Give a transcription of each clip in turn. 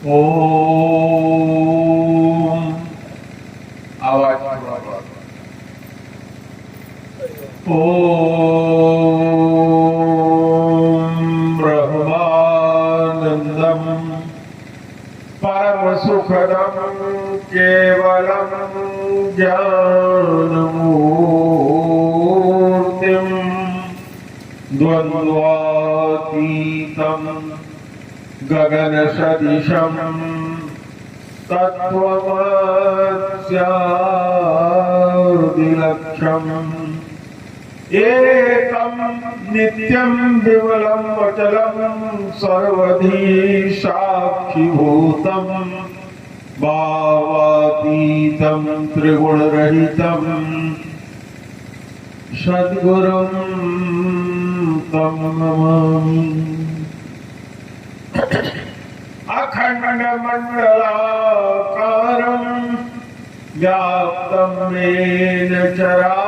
ओम आवाज ओम ब्रह्मानंदम परम सुखदम केवलम ज्ञानमूर्तिम द्वन्द्वातीतं गगन सदिशं तत्त्वमस्यादिलक्ष्यम् एकं नित्यं विमलं अचलं सर्वधी साक्षिभूतं भावातीतं त्रिगुणरहितं सद्गुरुं तं नमामि। अखण्डमण्डलाकारं व्याप्तं येन चराचरं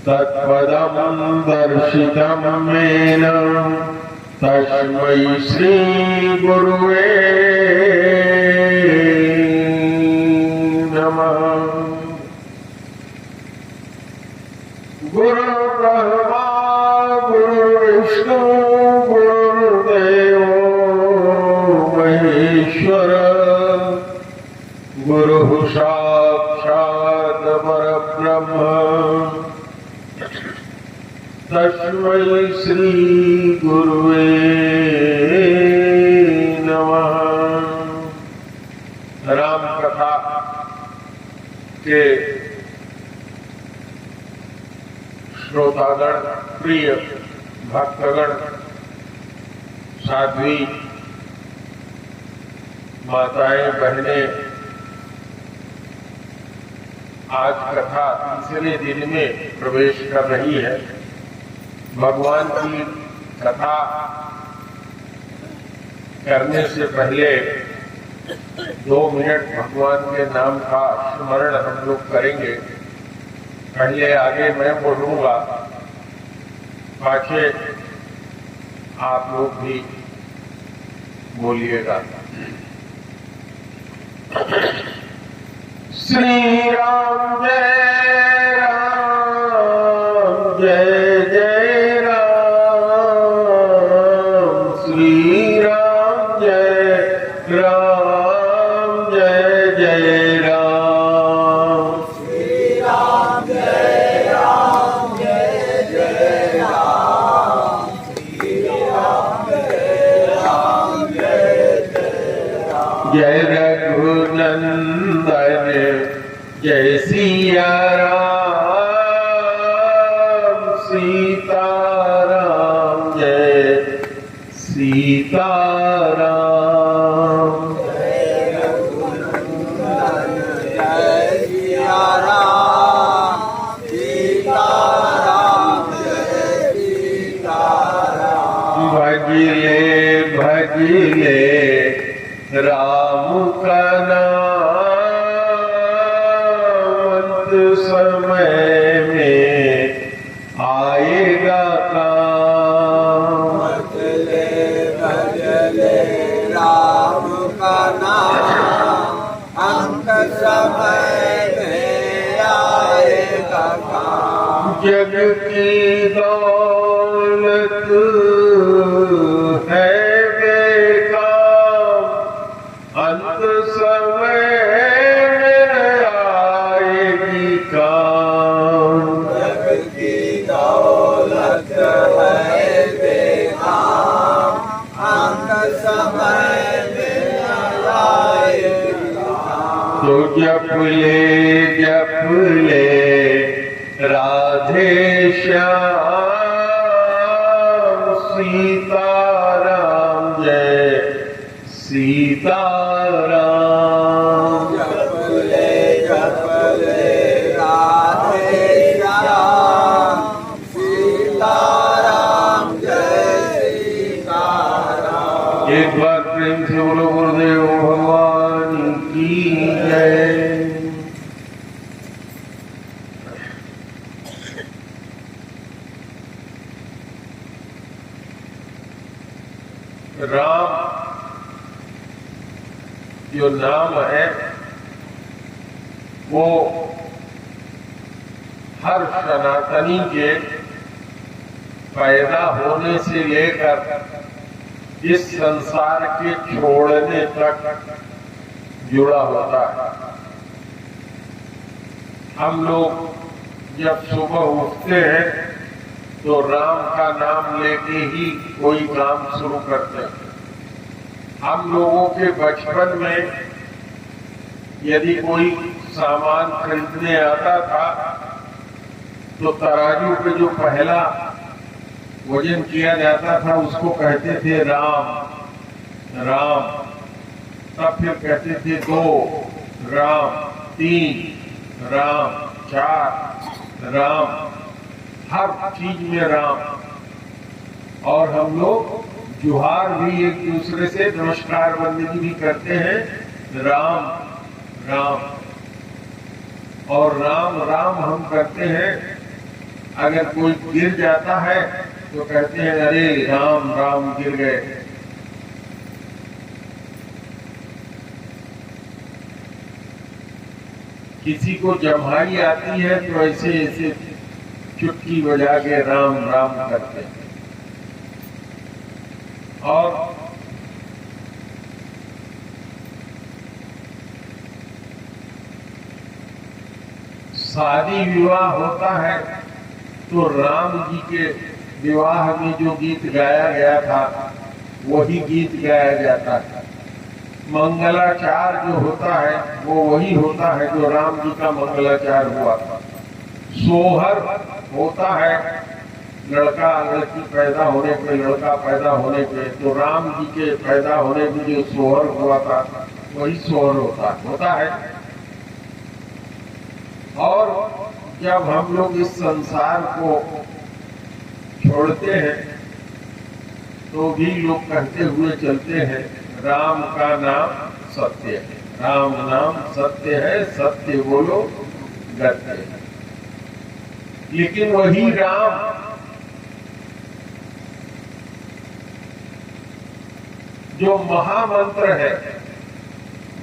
तत्पदं दर्शितं येन तस्मै श्रीगुरुवे नमः। गुरुर्ब्रह्मा गुरुर्विष्णु गुरुर्देवो महेश्वर गुरुः साक्षात् परब्रह्म तस्मै श्री गुरुवे नमः। राम कथा के श्रोतागण, प्रिय भक्तगण, साध्वी माताएं, बहनें, आज कथा तीसरे दिन में प्रवेश कर रही है। भगवान की कथा करने से पहले 2 मिनट भगवान के नाम का स्मरण हम लोग करेंगे। पहले आगे मैं बोलूंगा, पाछे आप लोग भी बोलिएगा। श्री राम जय राम जय जय राम, श्री राम जय राम जय जय राम, श्री राम जय राम जय जय राम, श्री राम जय राम जय जय राम। जय रघुनंदन जय सिया राम, सीताराम जय सीताराम। जय रघुनंदन जय सिया राम, सीताराम जय सीताराम। भजले भजले राम का नाम, समय में आएगा काम। भजले भजले राम का नाम, अंत समय में आएगा काम। जग की दौलत है बेकार, अंत समय में आएगी काम। जग की दौलत है बेकार, अंत समय में आएगा। तो जप ले राधे श्याम, सीताराम जय सीताराम। जप ले राधे श्याम, सीताराम जय सीताराम। एक बार प्रेम से बोलो गुरुदेव भगवान की जय। राम जो नाम है वो हर सनातनी के पैदा होने से लेकर इस संसार के छोड़ने तक जुड़ा होता है। हम लोग जब सुबह उठते हैं तो राम का नाम लेके ही कोई काम शुरू करते हैं। हम लोगों के बचपन में यदि कोई सामान खरीदने आता था तो तराजू पे जो पहला वजन किया जाता था उसको कहते थे राम राम, तब फिर कहते थे 2 राम, 3 राम, 4 राम, हर चीज में राम। और हम लोग जुहार भी एक दूसरे से नमस्कार बंदगी भी करते हैं राम राम। और राम राम हम करते हैं, अगर कोई गिर जाता है तो कहते हैं अरे राम राम गिर गए। किसी को जम्हाई आती है तो ऐसे ऐसे चुटकी बजा के राम राम करते हैं। और शादी विवाह होता है तो राम जी के विवाह में जो गीत गाया गया था वही गीत गाया जाता है। मंगलाचार जो होता है वो वही होता है जो राम जी का मंगलाचार हुआ था। सोहर होता है लड़का लड़की पैदा होने पे, लड़का पैदा होने पे, तो राम जी के पैदा होने में जो सोहर हुआ था वही सोहर होता है। और जब हम लोग इस संसार को छोड़ते हैं तो भी लोग कहते हुए चलते हैं राम का नाम सत्य है, राम नाम सत्य है, सत्य बोलो गत्य है। लेकिन वही राम जो महामंत्र है,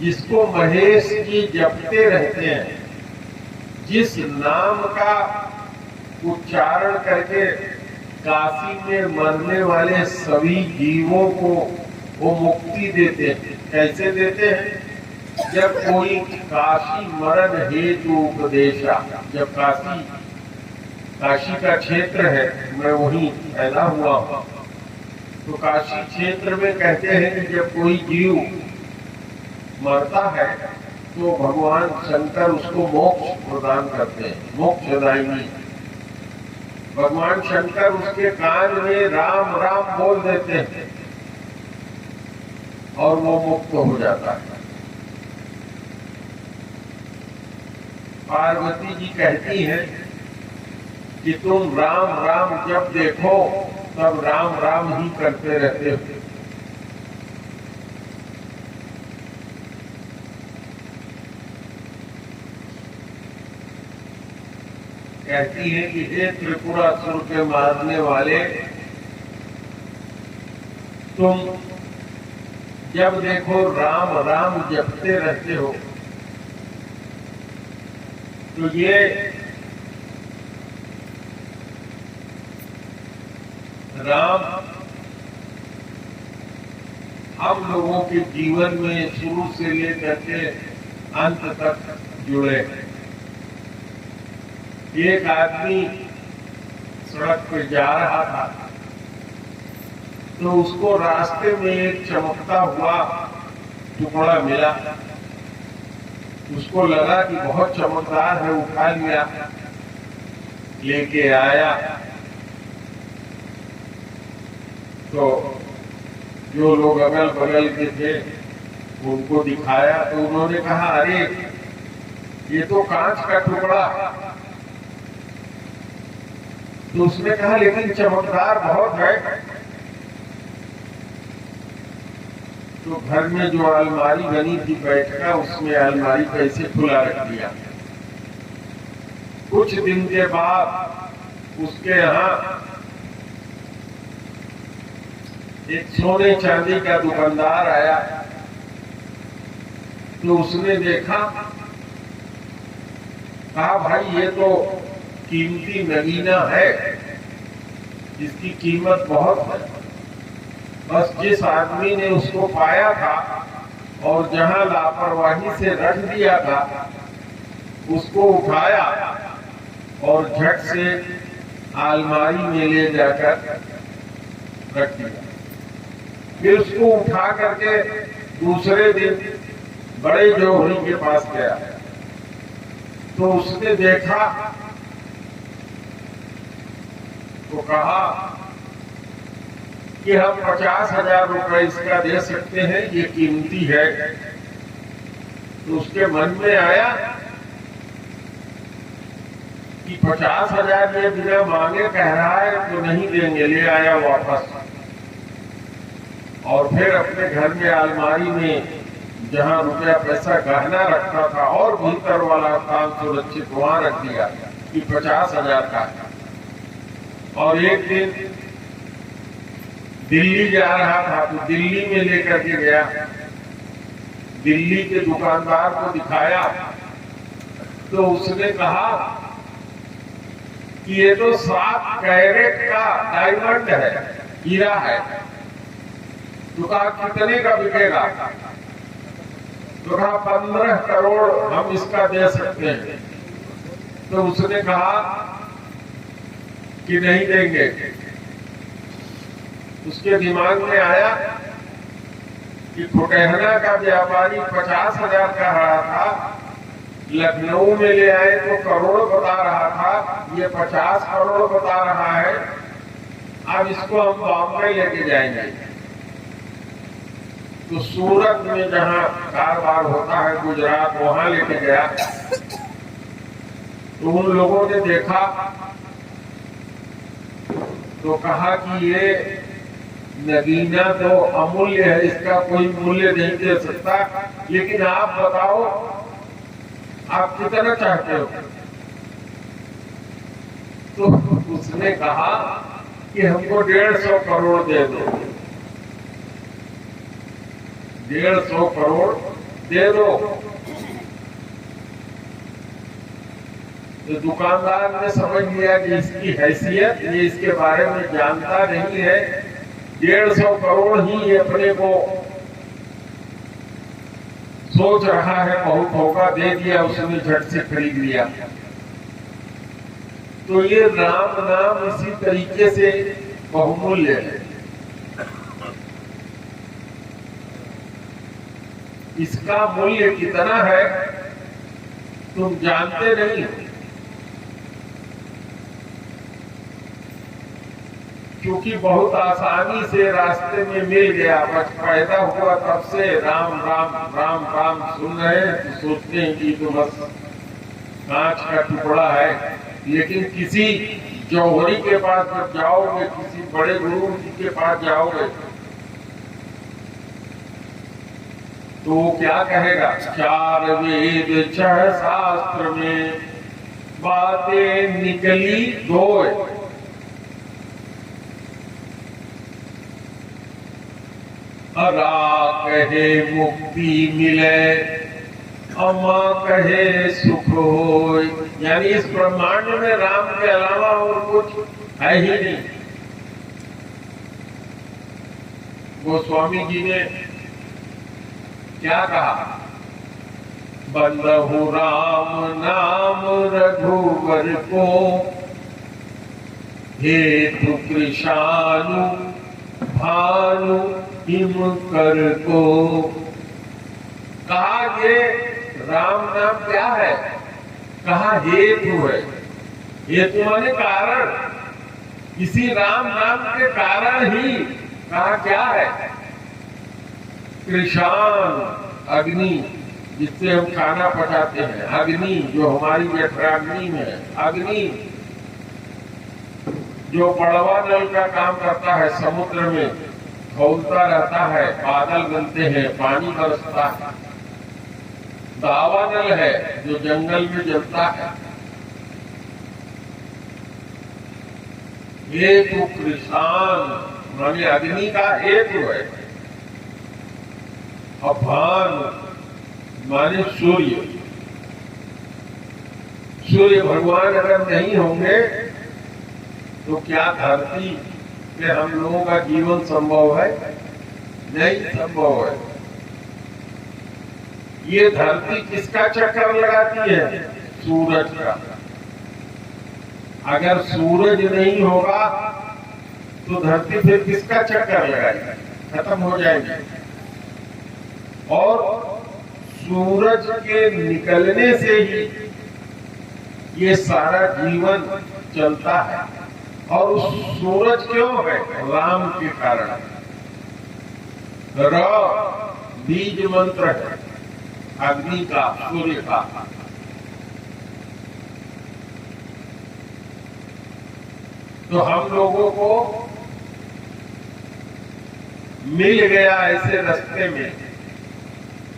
जिसको महेश जी जपते रहते हैं, जिस नाम का उच्चारण करके काशी में मरने वाले सभी जीवों को वो मुक्ति देते हैं। कैसे देते हैं? जब कोई काशी मरण हेतु उपदेशा, जब काशी का क्षेत्र है, मैं वहीं पैदा हुआ हूं, तो काशी क्षेत्र में कहते हैं कि जब कोई जीव मरता है तो भगवान शंकर उसको मोक्ष प्रदान करते हैं, मोक्षदायिनी। भगवान शंकर उसके कान में राम राम बोल देते हैं और वो मुक्त हो जाता है। पार्वती जी कहती हैं कि तुम राम राम जब देखो तब राम राम ही करते रहते हो। कहती है कि हे त्रिपुरासुर के मारने वाले, तुम जब देखो राम राम जपते रहते हो, तो ये राम हम लोगों के जीवन में शुरू से लेकर के अंत तक जुड़े हैं। एक आदमी सड़क पर जा रहा था तो उसको रास्ते में एक चमकता हुआ टुकड़ा मिला। उसको लगा कि बहुत चमकदार है, उठा लिया, लेके आया। तो जो लोग अगल बगल के थे उनको दिखाया तो उन्होंने कहा अरे ये तो कांच का टुकड़ा। तो उसने कहा लेकिन चमकदार बहुत है। तो घर में जो अलमारी बनी थी बैठका, उसमें अलमारी को ऐसे खुला रख दिया। कुछ दिन के बाद उसके यहाँ एक सोने चांदी का दुकानदार आया, तो उसने देखा, कहा भाई ये तो कीमती नगीना है, इसकी कीमत बहुत है। बस जिस आदमी ने उसको पाया था और जहां लापरवाही से रख दिया था, उसको उठाया और झट से अलमारी में ले जाकर रख दिया। फिर उसको उठा करके दूसरे दिन बड़े जौहरी के पास गया, तो उसने देखा तो कहा कि हम 50,000 रुपए इसका दे सकते हैं, ये कीमती है। तो उसके मन में आया कि 50,000 ये बिना मांगे कह रहा है, तो नहीं देंगे, ले आया वापस। और फिर अपने घर में अलमारी में जहां रुपया पैसा गहना रखा था और भीतर वाला काम सुरक्षित वहां रख दिया कि 50,000 का है। और एक दिन दिल्ली जा रहा था, तो दिल्ली में लेकर के गया, दिल्ली के दुकानदार को दिखाया, तो उसने कहा कि ये तो 7 कैरेट का डायमंड है, हीरा है। तो कहा कितने का बिकेगा? तो कहा 15 करोड़ हम इसका दे सकते हैं। तो उसने कहा कि नहीं देंगे। उसके दिमाग में आया कि फुटेहना का व्यापारी 50,000 का रहा था, लखनऊ में ले आए तो करोड़ बता रहा था, ये 50 करोड़ बता रहा है। अब इसको हम बॉम्बे लेके जाएंगे। तो सूरत में जहां कारोबार होता है, गुजरात, वहां लेके गया। तो उन लोगों ने देखा तो कहा कि ये नगीना तो अमूल्य है, इसका कोई मूल्य नहीं दे सकता, लेकिन आप बताओ आप कितना चाहते हो? तो उसने कहा कि हमको 150 करोड़ दे दो, 150 करोड़ दे दो। तो दुकानदार ने समझ लिया कि इसकी हैसियत, ये इसके बारे में जानता नहीं है, 150 करोड़ ही ये अपने को सोच रहा है, बहुत होगा, दे दिया उसने, झट से खरीद लिया। तो ये राम नाम इसी तरीके से बहुमूल्य है। इसका मूल्य कितना है तुम जानते नहीं हो, क्योंकि बहुत आसानी से रास्ते में मिल गया। बस पैदा हुआ तब से राम राम राम राम सुन रहे हैं, तो सोचते हैं कि तो बस कांच का टुकड़ा है। लेकिन किसी जौहरी के पास जब जाओगे, किसी बड़े गुरु जी के पास जाओगे, तो वो क्या कहेगा? 4 वेद 6 शास्त्र में बातें निकली 2। अरा कहे मुक्ति मिले, अमा कहे सुख होय। यानी इस ब्रह्मांड में राम के अलावा और कुछ है ही नहीं। गोस्वामी जी ने क्या कहा? बंदहु राम नाम रघुवर को, हेतु कृषानु भानु हिम कर को। कहा ये राम नाम क्या है? कहा हेतु है। हेतु माने कारण, इसी राम नाम के कारण ही। कहा क्या है? कृषान, अग्नि, जिससे हम खाना पकाते हैं, अग्नि जो हमारी जठराग्नि में, अग्नि जो पड़वा नल का काम करता है, समुद्र में खौलता रहता है, बादल बनते हैं, पानी बरसता है। दावानल है जो जंगल में जलता है। ये तो कृषान माने अग्नि का हेतु है, और भानु माने सूर्य। सूर्य भगवान अगर नहीं होंगे तो क्या धरती पे हम लोगों का जीवन संभव है? नहीं संभव है। ये धरती किसका चक्कर लगाती है? सूरज का। अगर सूरज नहीं होगा तो धरती फिर किसका चक्कर लगाएगी? खत्म हो जाएगी। और सूरज के निकलने से ही ये सारा जीवन चलता है। और उस सूरज क्यों है? राम के कारण। र बीज मंत्र है अग्नि का, सूर्य का। तो हम लोगों को मिल गया ऐसे रास्ते में,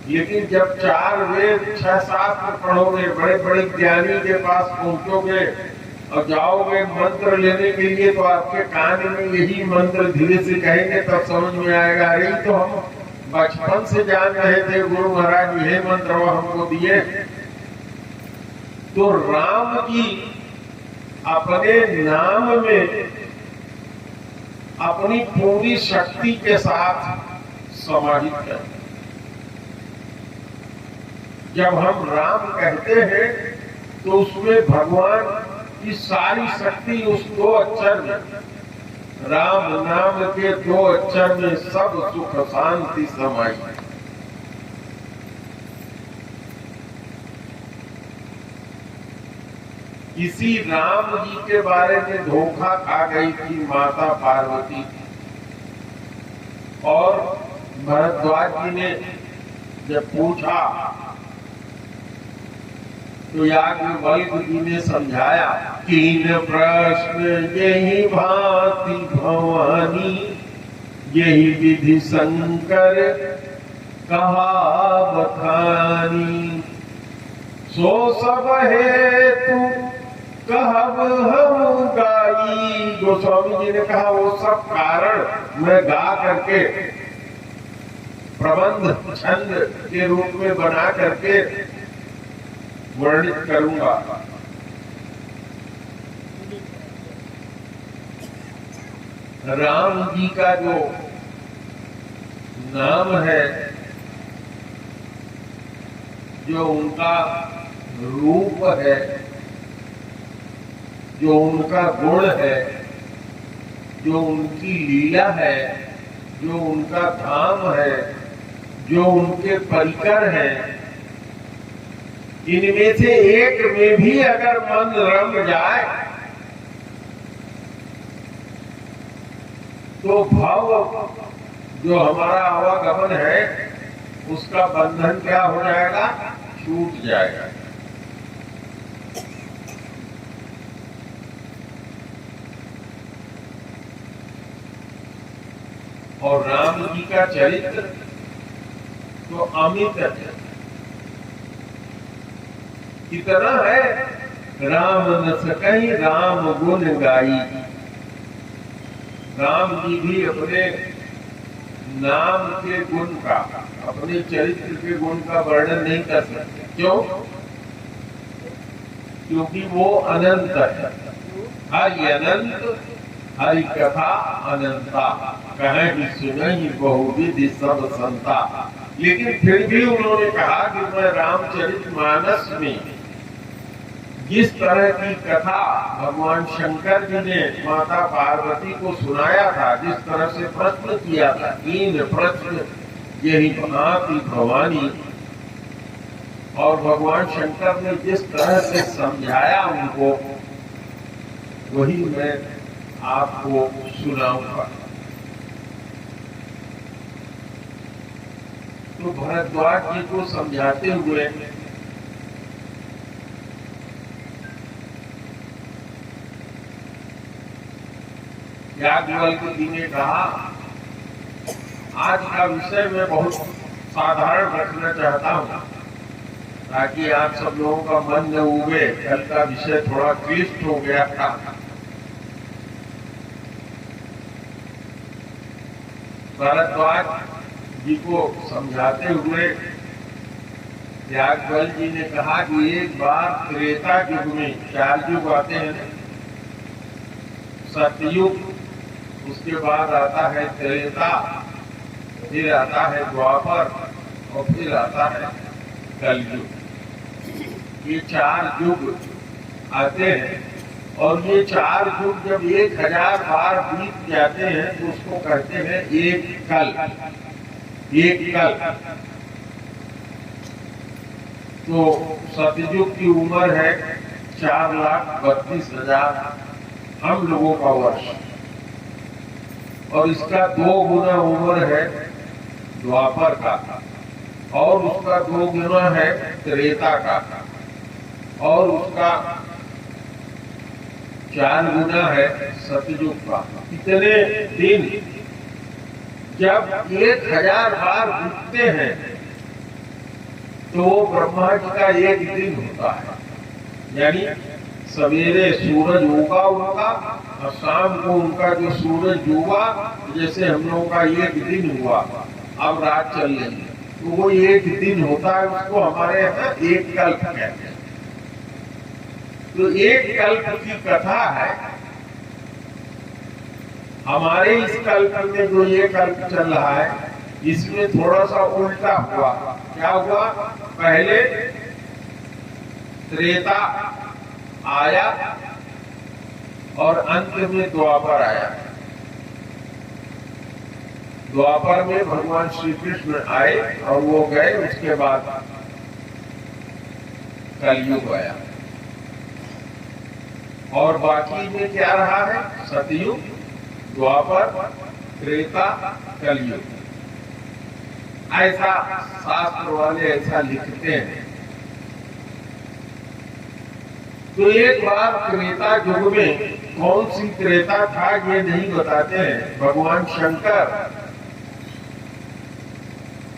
लेकिन जब 4 वेद 6 शास्त्र पढ़ोगे, बड़े बड़े ज्ञानी के पास पहुंचोगे और जाओगे मंत्र लेने के लिए, तो आपके कान में यही मंत्र धीरे से कहेंगे, तब समझ में आएगा अरे तो हम बचपन से जान रहे थे, गुरु महाराज ये मंत्र वो हमको दिए। तो राम जी अपने नाम में अपनी पूरी शक्ति के साथ समाहित है। जब हम राम कहते हैं तो उसमें भगवान की सारी शक्ति उस 2 अक्षर में, राम नाम के 2 अक्षर में सब सुख शांति समाई है। इसी राम जी के बारे में धोखा खा गई थी माता पार्वती, और भरद्वाज जी ने जब पूछा तो याज्ञवल्क्य जी ने समझाया, 3 प्रश्न यही भांति भवानी, यही विधि शंकर कहा बखानी। सो सब हेतु कहब हम गाई। गोस्वामी जी ने कहा वो सब कारण मैं गा करके प्रबंध छंद के रूप में बना करके वर्णित करूंगा। राम जी का जो नाम है, जो उनका रूप है, जो उनका गुण है, जो उनकी लीला है, जो उनका धाम है, जो उनके परिकर हैं, इनमें से एक में भी अगर मन रम जाए तो भव जो हमारा आवागमन है उसका बंधन क्या हो जाएगा? छूट जाएगा। और राम जी का चरित्र तो अमित है। कितना है? राम न सकहि राम गुण गाई। राम जी भी अपने नाम के गुण का, अपने चरित्र के गुण का वर्णन नहीं कर सकते। क्यों? क्योंकि वो अनंत है। हरि अनंत, हरि कथा अनंता, कहीं सुनहि बहुविधि सब संता। लेकिन फिर भी उन्होंने कहा कि मैं रामचरितमानस में जिस तरह की कथा भगवान शंकर जी ने माता पार्वती को सुनाया था, जिस तरह से प्रश्न किया था, 3 प्रश्न यही भांति भवानी, और भगवान शंकर ने जिस तरह से समझाया उनको, वही मैं आपको सुनाऊंगा। तो भरद्वाज जी को समझाते हुए याज्ञवल्क्य जी ने कहा, आज का विषय मैं बहुत साधारण रखना चाहता हूं ताकि आप सब लोगों का मन न उबे। कल का विषय थोड़ा क्लिष्ट हो गया था। भारद्वाज जी को समझाते हुए याज्ञवल्क्य जी ने कहा कि एक बार त्रेता युग में 4 युग आते हैं, सतयुग, उसके बाद आता है त्रेता, फिर आता है द्वापर और फिर आता है कलयुग। ये 4 युग आते हैं और ये 4 युग जब 1000 बार बीत जाते हैं तो उसको कहते हैं एक कल। तो सतयुग की उम्र है 4,32,000 हम लोगों का वर्ष, और इसका 2 गुना उम्र है द्वापर का, और उसका 2 गुना है त्रेता का, और उसका 4 गुना है सतयुग का। इतने दिन जब 1000 बार बीतते हैं तो ब्रह्मा जी का एक दिन होता है। यानी सवेरे सूरज उगा उनका और शाम को उनका जो सूरज डूबा, जैसे हम लोगों का एक दिन हुआ, अब रात चल रही है, तो वो एक दिन होता है, उसको हमारे यहाँ एक कल्प कहते हैं। तो एक कल्प की कथा है। हमारे इस कल्प में जो ये कल्प चल रहा है, इसमें थोड़ा सा उल्टा हुआ। क्या हुआ? पहले त्रेता आया और अंत में द्वापर आया। द्वापर में भगवान श्री कृष्ण आए और वो गए, उसके बाद कलयुग आया। और बाकी में क्या रहा है? सतयुग, द्वापर, त्रेता, कलयुग। ऐसा शास्त्र वाले ऐसा लिखते हैं। तो एक बार त्रेता युग में, कौन सी त्रेता था ये नहीं बताते हैं। भगवान शंकर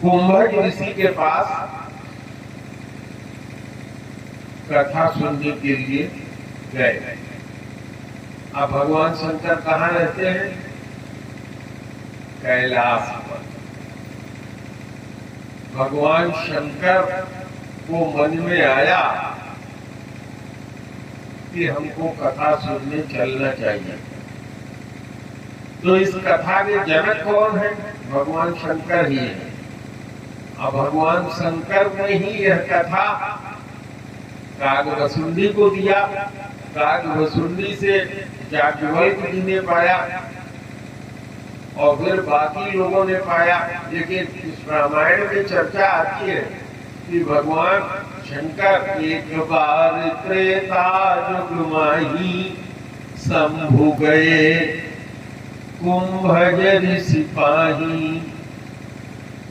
कुंभज ऋषि के पास कथा सुनने के लिए गए। अब भगवान शंकर कहाँ रहते हैं? कैलाश पर। भगवान शंकर को मन में आया कि हमको कथा सुनने चलना चाहिए। तो इस कथा के जनक कौन है? भगवान शंकर ही है। अब भगवान शंकर ने ही यह कथा कागभसुंडी को दिया। कागभसुंडी से याज्ञवल्क्य जी ने पाया और फिर बाकी लोगों ने पाया। लेकिन इस रामायण में चर्चा आती है कि भगवान शंकर एक बार त्रेता युग माही शंभु गए कुंभज ऋषि पाही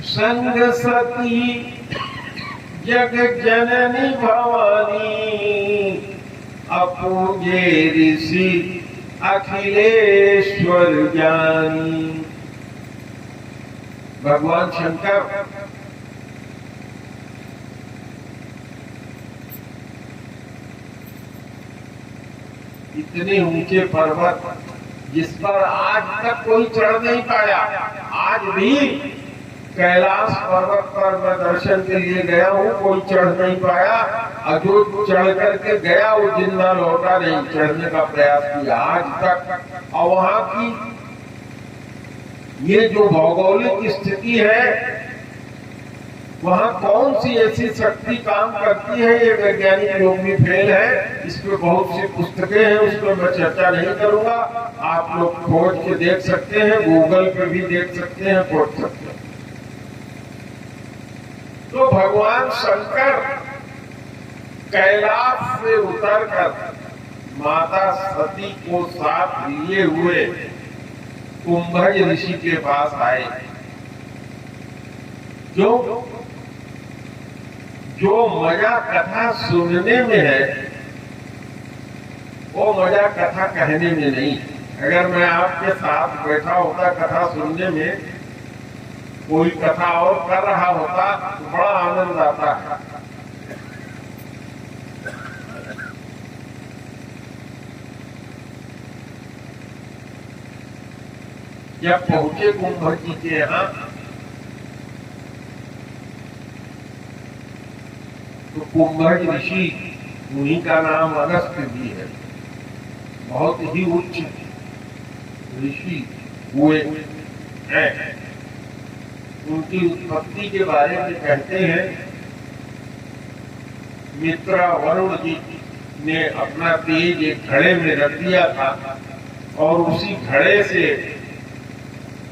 संग सती जग जननी भवानी अपूजे ऋषि अखिलेश्वर ज्ञानी। भगवान शंकर इतने ऊंचे पर्वत जिस पर आज तक कोई चढ़ नहीं पाया। आज भी कैलाश पर्वत पर मैं दर्शन के लिए गया हूँ, कोई चढ़ नहीं पाया। और जो चढ़ करके गया वो जिंदा लौटा नहीं, चढ़ने का प्रयास किया आज तक। और वहां की ये जो भौगोलिक स्थिति है, वहां कौन सी ऐसी शक्ति काम करती है, ये वैज्ञानिक लोग भी फेल है। इस पे बहुत सी पुस्तकें हैं, उस पर मैं चर्चा नहीं करूंगा। आप लोग खोज के देख सकते हैं, गूगल पे भी देख सकते हैं, खोज सकते हैं। तो भगवान शंकर कैलाश से उतरकर माता सती को साथ लिए हुए कुंभज ऋषि के पास आए। जो मजा कथा सुनने में है, वो मजा कथा कहने में नहीं। अगर मैं आपके साथ बैठा होता कथा सुनने में, कोई कथा और कर रहा होता तो बड़ा आनंद आता है। जब पहुंचे कुंभर जी के यहाँ तो कुंभज ऋषि, उन्हीं का नाम अगस्त्य भी है, बहुत ही उच्च ऋषि हुए हैं। उनकी उत्पत्ति के बारे में कहते हैं मित्रा वरुण जी ने अपना तेज एक घड़े में रख दिया था और उसी घड़े से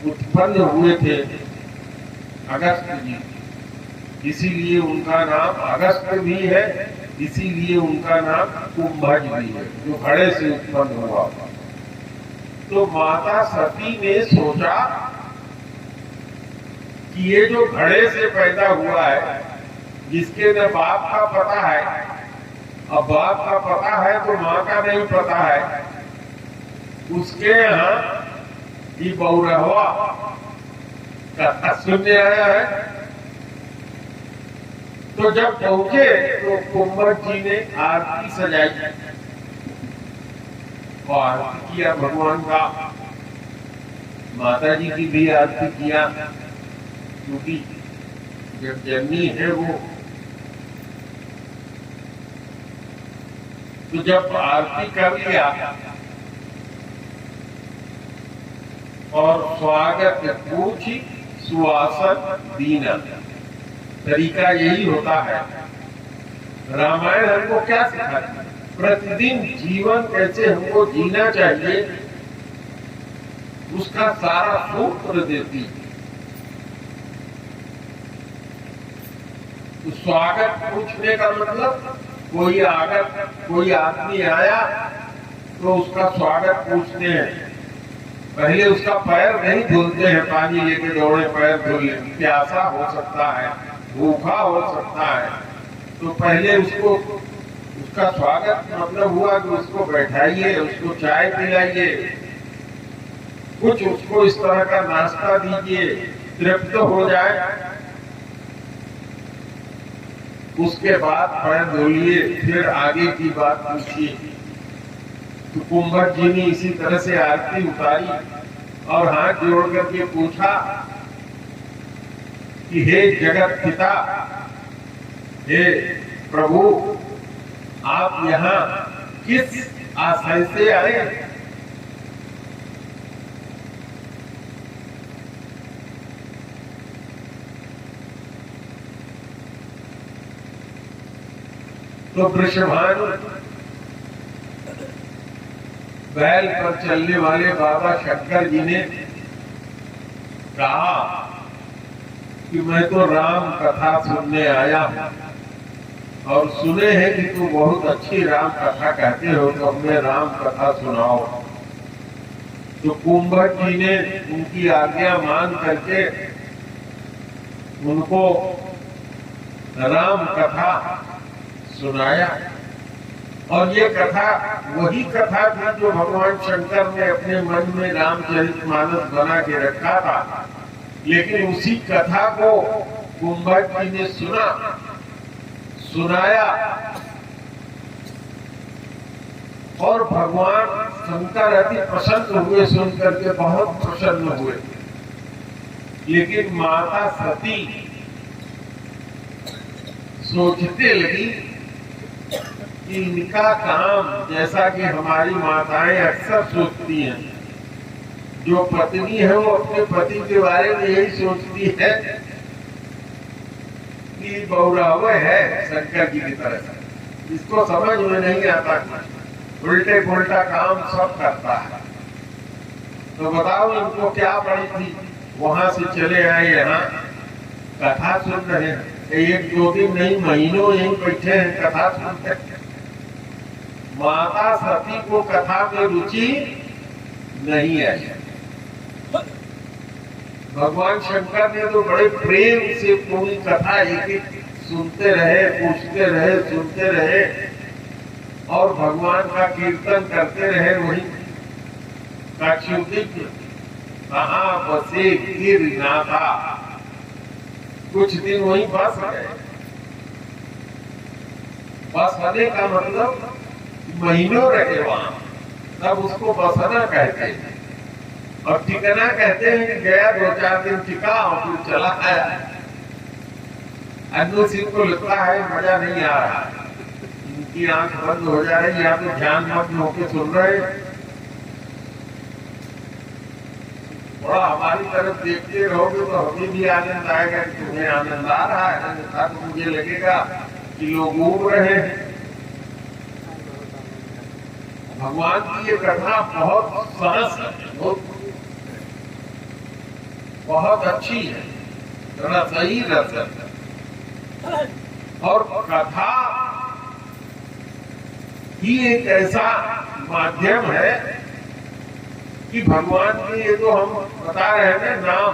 उत्पन्न हुए थे अगस्त्य जी, इसीलिए उनका नाम अगस्त्य भी है, इसीलिए उनका नाम कुंभज भी है, जो घड़े से उत्पन्न हुआ। तो माता सती ने सोचा कि ये जो घड़े से पैदा हुआ है, जिसके न बाप का पता है, अब बाप का पता है तो माँ का नहीं पता है, उसके यहाँ ये बहुरहवा कथा सुनने आया है। तो जब पहुंचे तो कुंभज जी ने आरती सजाई और आरती किया भगवान का, माता जी की भी आरती किया, क्योंकि जब जननी है वो। तो जब आरती कर लिया और स्वागत पूछी सुवासन दीना, तरीका यही होता है। रामायण हमको क्या सिखाती है? प्रतिदिन जीवन कैसे हमको जीना चाहिए, उसका सारा सूत्र देती है। तो स्वागत पूछने का मतलब कोई आदमी आया तो उसका स्वागत पूछते हैं। पहले उसका पैर नहीं धुलते हैं, पानी लेके दौड़े पैर धुल ले, प्यासा हो सकता है, भूखा हो सकता है, तो पहले उसका स्वागत मतलब हुआ कि उसको बैठाइए, उसको चाय पिलाइए, कुछ उसको इस तरह का नाश्ता दीजिए, तृप्त हो जाए, उसके बाद पैर धोलिए, फिर आगे की बात पूछिए। तो कुंभज जी ने इसी तरह से आरती उतारी और हाथ जोड़ करके पूछा कि हे जगत पिता, हे प्रभु, आप यहाँ किस आशय से आए? तो वृषभानु, बैल पर चलने वाले बाबा शंकर जी ने कहा कि मैं तो राम कथा सुनने आया हूं और सुने हैं कि तुम बहुत अच्छी राम कथा कहते हो, तो हमें राम कथा सुनाओ। तो कुंभज जी ने उनकी आज्ञा मान करके उनको राम कथा सुनाया। और ये कथा वही कथा थी जो भगवान शंकर ने अपने मन में रामचरितमानस बना के रखा था, लेकिन उसी कथा को कुंभज जी ने सुनाया और भगवान शंकर अति प्रसन्न हुए, सुन करके बहुत प्रसन्न हुए। लेकिन माता सती सोचते लगी कि इनका काम, जैसा कि हमारी माताएं अक्सर सोचती हैं, जो पत्नी है वो अपने पति के बारे में यही सोचती है कि बहुरावे है शंकर जी की तरह से, इसको समझ में नहीं आता, उल्टे पुल्टा काम सब करता है। तो बताओ इनको क्या पड़ी थी? वहां से चले आए, यहाँ कथा सुन रहे हैं, एक दो दिन नहीं महीनों यहीं बैठे हैं, कथा सुनते हैं। माता सती को कथा में रुचि नहीं आई। भगवान शंकर ने तो बड़े प्रेम से पूरी कथा एक एक सुनते रहे, पूछते रहे, सुनते रहे और भगवान का कीर्तन करते रहे। वही काक्षुदिक कहाँ बसे गिरनाथा, कुछ दिन वहीं बस गए। बसने का मतलब महीनों रहे वहां, तब उसको बसना कहते हैं। और ठिकाना कहते हैं कि गया 2-4 दिन टिका और फिर चला आया। अन्नू सिंह को लगता है मजा नहीं आ रहा, इनकी आंख बंद हो जा रही, या तो ध्यान मग्न होकर सुन रहे, थोड़ा हमारी तरफ देखते रहोगे तो हमें भी आनंद आएगा कि तुम्हें आनंद आ रहा है, अन्यथा तो मुझे लगेगा कि लोग घूम रहे हैं। भगवान की ये कथा बहुत सरस है, बहुत अच्छी है, सही रस है। और कथा ही एक ऐसा माध्यम है कि भगवान के, ये तो हम बता रहे हैं ना, नाम,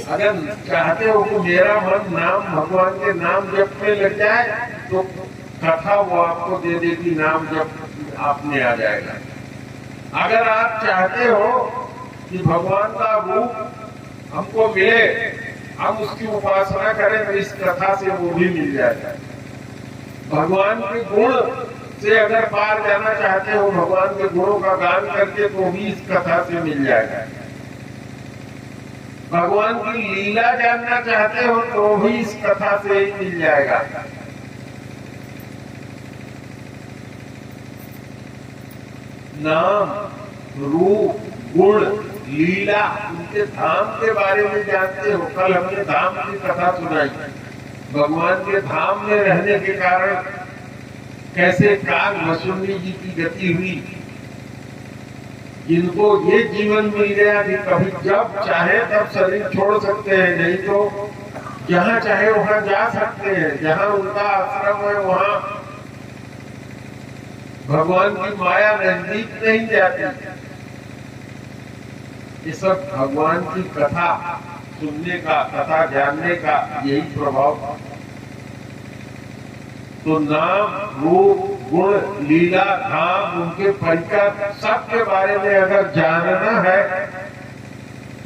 अगर चाहते हो कि मेरा मन नाम, भगवान के नाम जप में लग जाए तो कथा वो आपको दे देगी, नाम जप आप में आ जाएगा। अगर आप चाहते हो कि भगवान का रूप हमको मिले, हम उसकी उपासना करें, तो इस कथा से वो भी मिल जाएगा। भगवान के गुण से अगर पार जाना चाहते हो, भगवान के गुणों का गान करके, तो भी इस कथा से मिल जाएगा। भगवान की लीला जानना चाहते हो तो भी इस कथा से ही मिल जाएगा। नाम, रूप, गुण, लीला, उनके धाम के बारे में जानते हो। कल हमने धाम की कथा सुनाई, भगवान के धाम में रहने के कारण कैसे काग वसुंधरी जी की गति हुई, जिनको ये जीवन मिल गया कि कभी जब चाहे तब शरीर छोड़ सकते हैं, नहीं तो जहां चाहे वहां जा सकते हैं, जहां उनका आश्रम है वहां भगवान की माया नजदीक नहीं जाती। ये सब भगवान की कथा सुनने का, कथा जानने का यही प्रभाव। तो नाम, रूप, गुण, लीला, धाम, उनके परिकर, सबके बारे में अगर जानना है,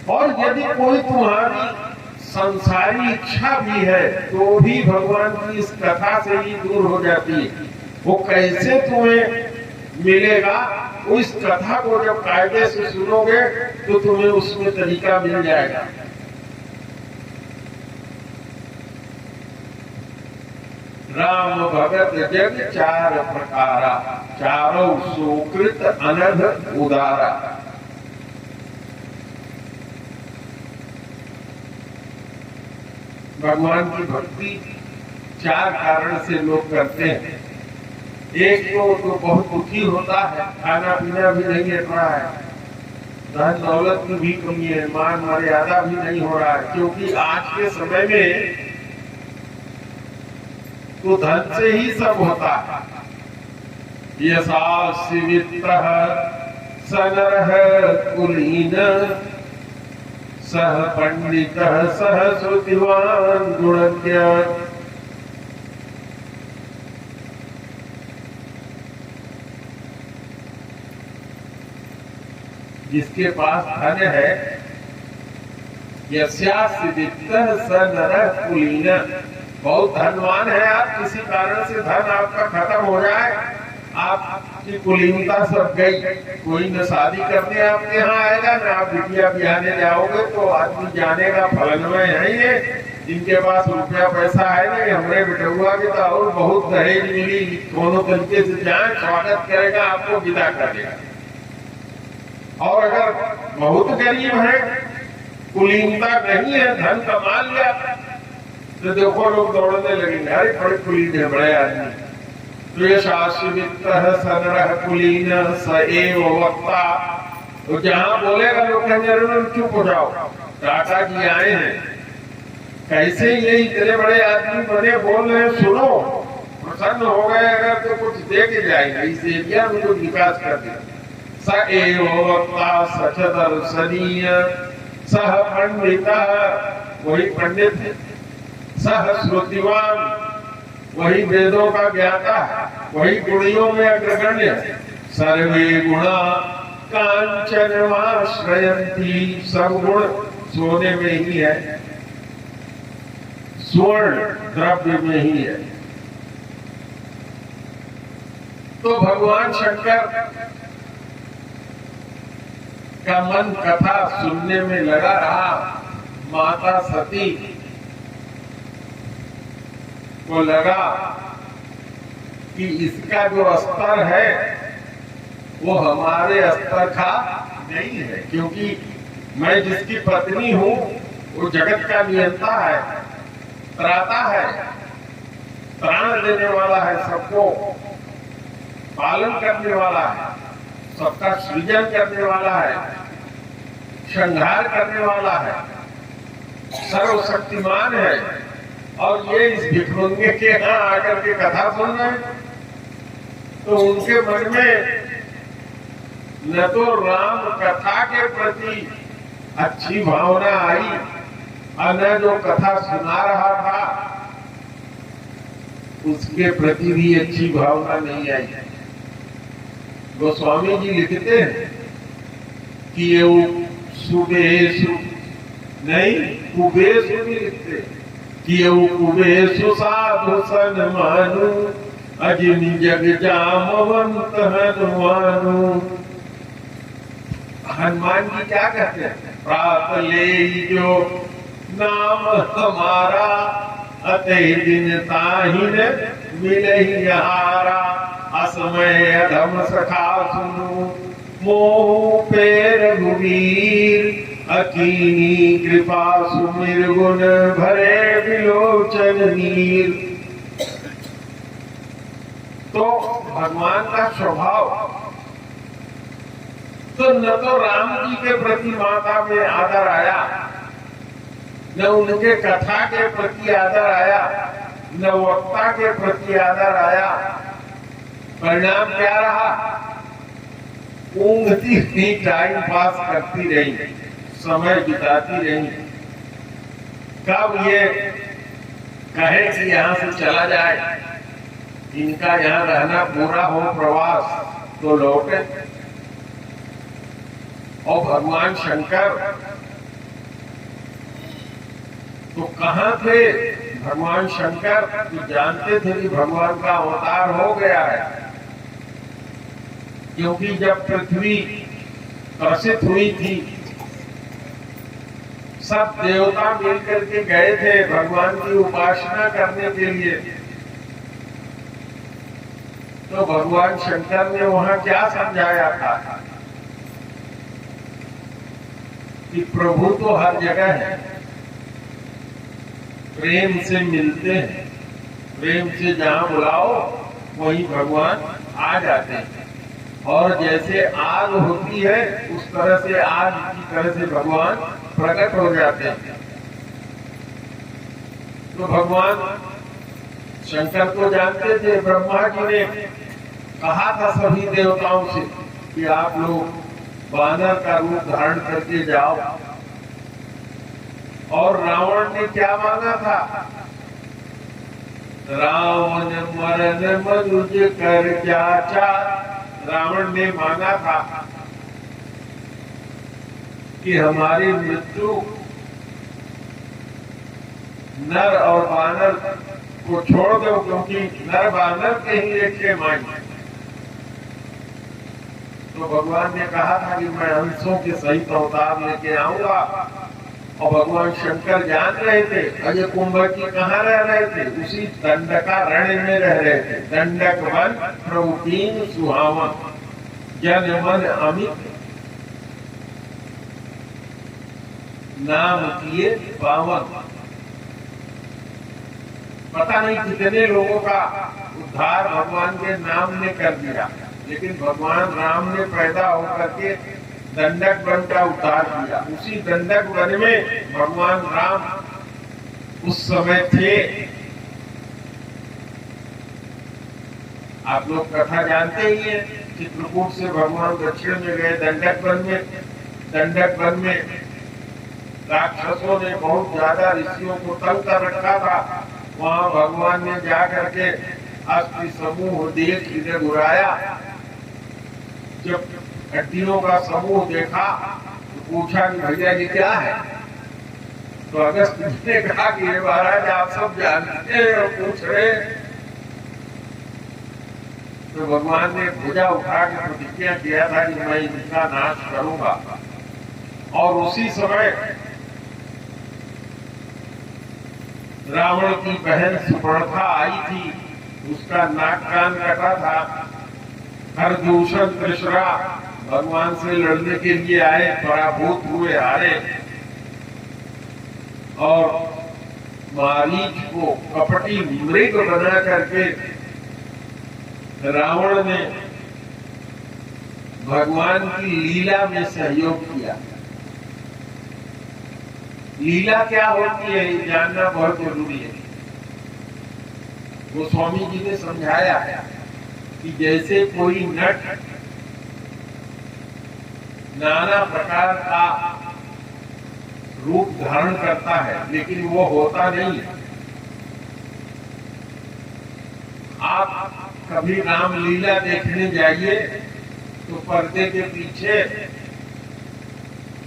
और यदि कोई तुम्हारी संसारी इच्छा भी है तो भी भगवान की इस कथा से ही दूर हो जाती है। वो कैसे तुम्हें मिलेगा, उस कथा को जब कायदे से सुनोगे तो तुम्हें उसमें तरीका मिल जाएगा। राम भगत जग 4 प्रकारा, चारों सुकृत अनघ उदारा। भगवान की भक्ति 4 कारण से लोग करते हैं। एक तो बहुत दुखी होता है, खाना पीना भी नहीं मिल रहा है, धन दौलत की भी कमी है, मान मर्यादा भी नहीं हो रहा है, क्योंकि आज के समय में तो धन से ही सब होता है। यशास्ति वित्तः स नरः कुलीन, सह पंडितः सह श्रुतिवान् गुणज्ञ। जिसके पास धन है, यस्यास्ति वित्तः स नरः कुलीन, बहुत धनवान है आप, किसी कारण से धन आपका खत्म हो जाए, आपकी कुलीनता सब गई, कोई न शादी करने आपके यहाँ आएगा, न आप बिटिया बिहाने जाओगे, तो आदमी जानेगा फलनमय है ये, जिनके पास रुपया पैसा है नहीं, हमरे बेटुआ के तो और बहुत दहेज मिली, दोनों तरीके से जाए, स्वागत करेगा, आपको विदा कर देगा। और अगर बहुत गरीब है, कुलीनता नहीं है, धन कमा लिया, तो देखो लोग दौड़ने लगेंगे, अरे बड़े कुलीन है, बड़े आदमी। तो ये शास्त्रवित्तः स नरः कुलीन स एव वक्ता, तो जहां बोलेगा लोग कहेंगे अरे चुप हो जाओ, टाटा जी आए हैं, कैसे ये इतने बड़े आदमी बने, बोल रहे हैं, सुनो, प्रसन्न हो गए अगर तो कुछ दे के जाएंगे, इस एरिया में कुछ विकास कर देंगे। स एव वक्ता सच दर्शनीय सह पंडितः, वही पंडित है, सह श्रुतिवान, वही वेदों का ज्ञाता है, वही गुणियों में अग्रगण्य, सर्वे गुणा कांचनमाश्रयन्ति, सब गुण सोने में ही है, स्वर्ण द्रव्य में ही है। तो भगवान शंकर का मन कथा सुनने में लगा रहा। माता सती को लगा कि इसका जो स्तर है वो हमारे स्तर का नहीं है, क्योंकि मैं जिसकी पत्नी हूँ वो जगत का नियंता है, त्राता है, त्राण देने वाला है, सबको पालन करने वाला है, सबका सृजन करने वाला है, संहार करने वाला है, सर्वशक्तिमान है। और ये इस भिखमंगे के यहाँ आकर के कथा सुन रहे हैं, तो उनके मन में न तो राम कथा के प्रति अच्छी भावना आई और न जो कथा सुना रहा था उसके प्रति भी अच्छी भावना नहीं आई। गोस्वामी जी लिखते हैं कि ये सुबेशु नहीं कुबेशु भी लिखते कि ये कुबेशु साधु सन्मानु अजिन जग जामवंत हनुमानु। हनुमान जी क्या कहते हैं? प्रात ले जो नाम हमारा अतः दिन ताहिन मिले हारा। असमय अधम सखा सुनु मोह पे रघुवीर अकीनी कृपा सुमिर गुण भरे विलोचन नीर। तो भगवान का स्वभाव तो न तो राम जी के प्रति माता में आदर आया, न उनके कथा के प्रति आदर आया, न वक्ता के प्रति आदर आया। परिणाम क्या रहा? ऊँघती ही टाइम पास करती रही, समय बिताती रही। कब ये कहे कि यहाँ से चला जाए, इनका यहाँ रहना पूरा हो प्रवास, तो लौटे। और भगवान शंकर तो कहाँ थे? भगवान शंकर तो जानते थे कि भगवान का अवतार हो गया है, क्योंकि जब पृथ्वी त्रसित हुई थी सब देवता मिलकर के गए थे भगवान की उपासना करने के लिए। तो भगवान शंकर ने वहां क्या समझाया था कि प्रभु तो हर जगह है, प्रेम से मिलते हैं, प्रेम से जहां बुलाओ वहीं भगवान आ जाते हैं। और जैसे आग होती है उस तरह से आग की तरह से भगवान प्रकट हो जाते हैं। तो भगवान शंकर को जानते थे। ब्रह्मा जी ने कहा था सभी देवताओं से कि आप लोग वानर का रूप धारण करके जाओ। और रावण ने क्या मांगा था? रावण मरण मनुज कर जाचा। रावण ने मांगा था कि हमारी मृत्यु नर और वानर को छोड़ दो, क्योंकि नर वानर के ही लेके मांगे। तो भगवान ने कहा था कि मैं हंसों के सहित अवतार लेके आऊंगा। और भगवान शंकर जान रहे थे अजय कुंभकी कहाँ रह रहे थे? उसी दंडकारण्य में रह रहे थे। दंडक वन प्रभुकीन सुहावन जन मन अमित नाम किए पावन। पता नहीं कितने लोगों का उद्धार भगवान के नाम ने कर दिया, लेकिन भगवान राम ने पैदा होकर के दंडक वन का उद्धार किया। उसी दंडक वन में भगवान राम उस समय थे। आप लोग कथा जानते ही हैं, चित्रकूट से भगवान दक्षिण में गए दंडक वन में। दंडक वन में राक्षसों ने बहुत ज्यादा ऋषियों को तंग कर रखा था। वहां भगवान ने जा करके अस्थि समूह देख इधर उड़ाया। जब हड्डियों का समूह देखा तो पूछा कि भैया ये क्या है? तो अगस्त ने कहा कि ये महाराज आप सब जानते हैं और पूछ रहे। तो भगवान ने भुजा उठा के प्रतिज्ञा किया था कि मैं इनका नाश करूंगा। और उसी समय रावण की बहन सुपर्णखा आई थी, उसका नाक कान कटा था। खरदूषण त्रिशरा भगवान से लड़ने के लिए आए, पराभूत हुए, हारे। और मारीच को कपटी मृग बना करके रावण ने भगवान की लीला में सहयोग किया। लीला क्या होती है ये जानना बहुत जरूरी है। गोस्वामी जी ने समझाया कि जैसे कोई नट नाना प्रकार का रूप धारण करता है लेकिन वो होता नहीं है। आप कभी रामलीला देखने जाइए तो पर्दे के पीछे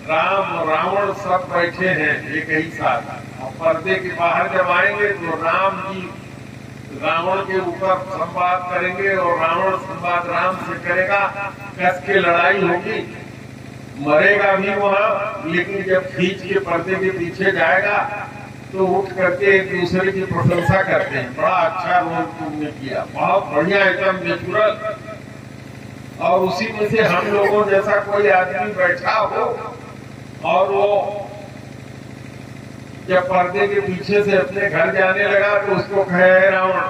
राम और रावण सब बैठे हैं एक ही साथ, और पर्दे के बाहर जब आएंगे तो राम जी रावण के ऊपर संवाद करेंगे और रावण संवाद राम से करेगा। कस के लड़ाई होगी, मरेगा भी वहां, लेकिन जब खींच के पर्दे के पीछे जाएगा तो उठ करके एक दूसरे की प्रशंसा करते हैं, बड़ा अच्छा रोल तुमने किया, बहुत बढ़िया, एकदम नेचुरल। और उसी में से हम लोगों जैसा कोई आदमी बैठा हो और वो जब पर्दे के पीछे से अपने घर जाने लगा तो उसको कहे रावण,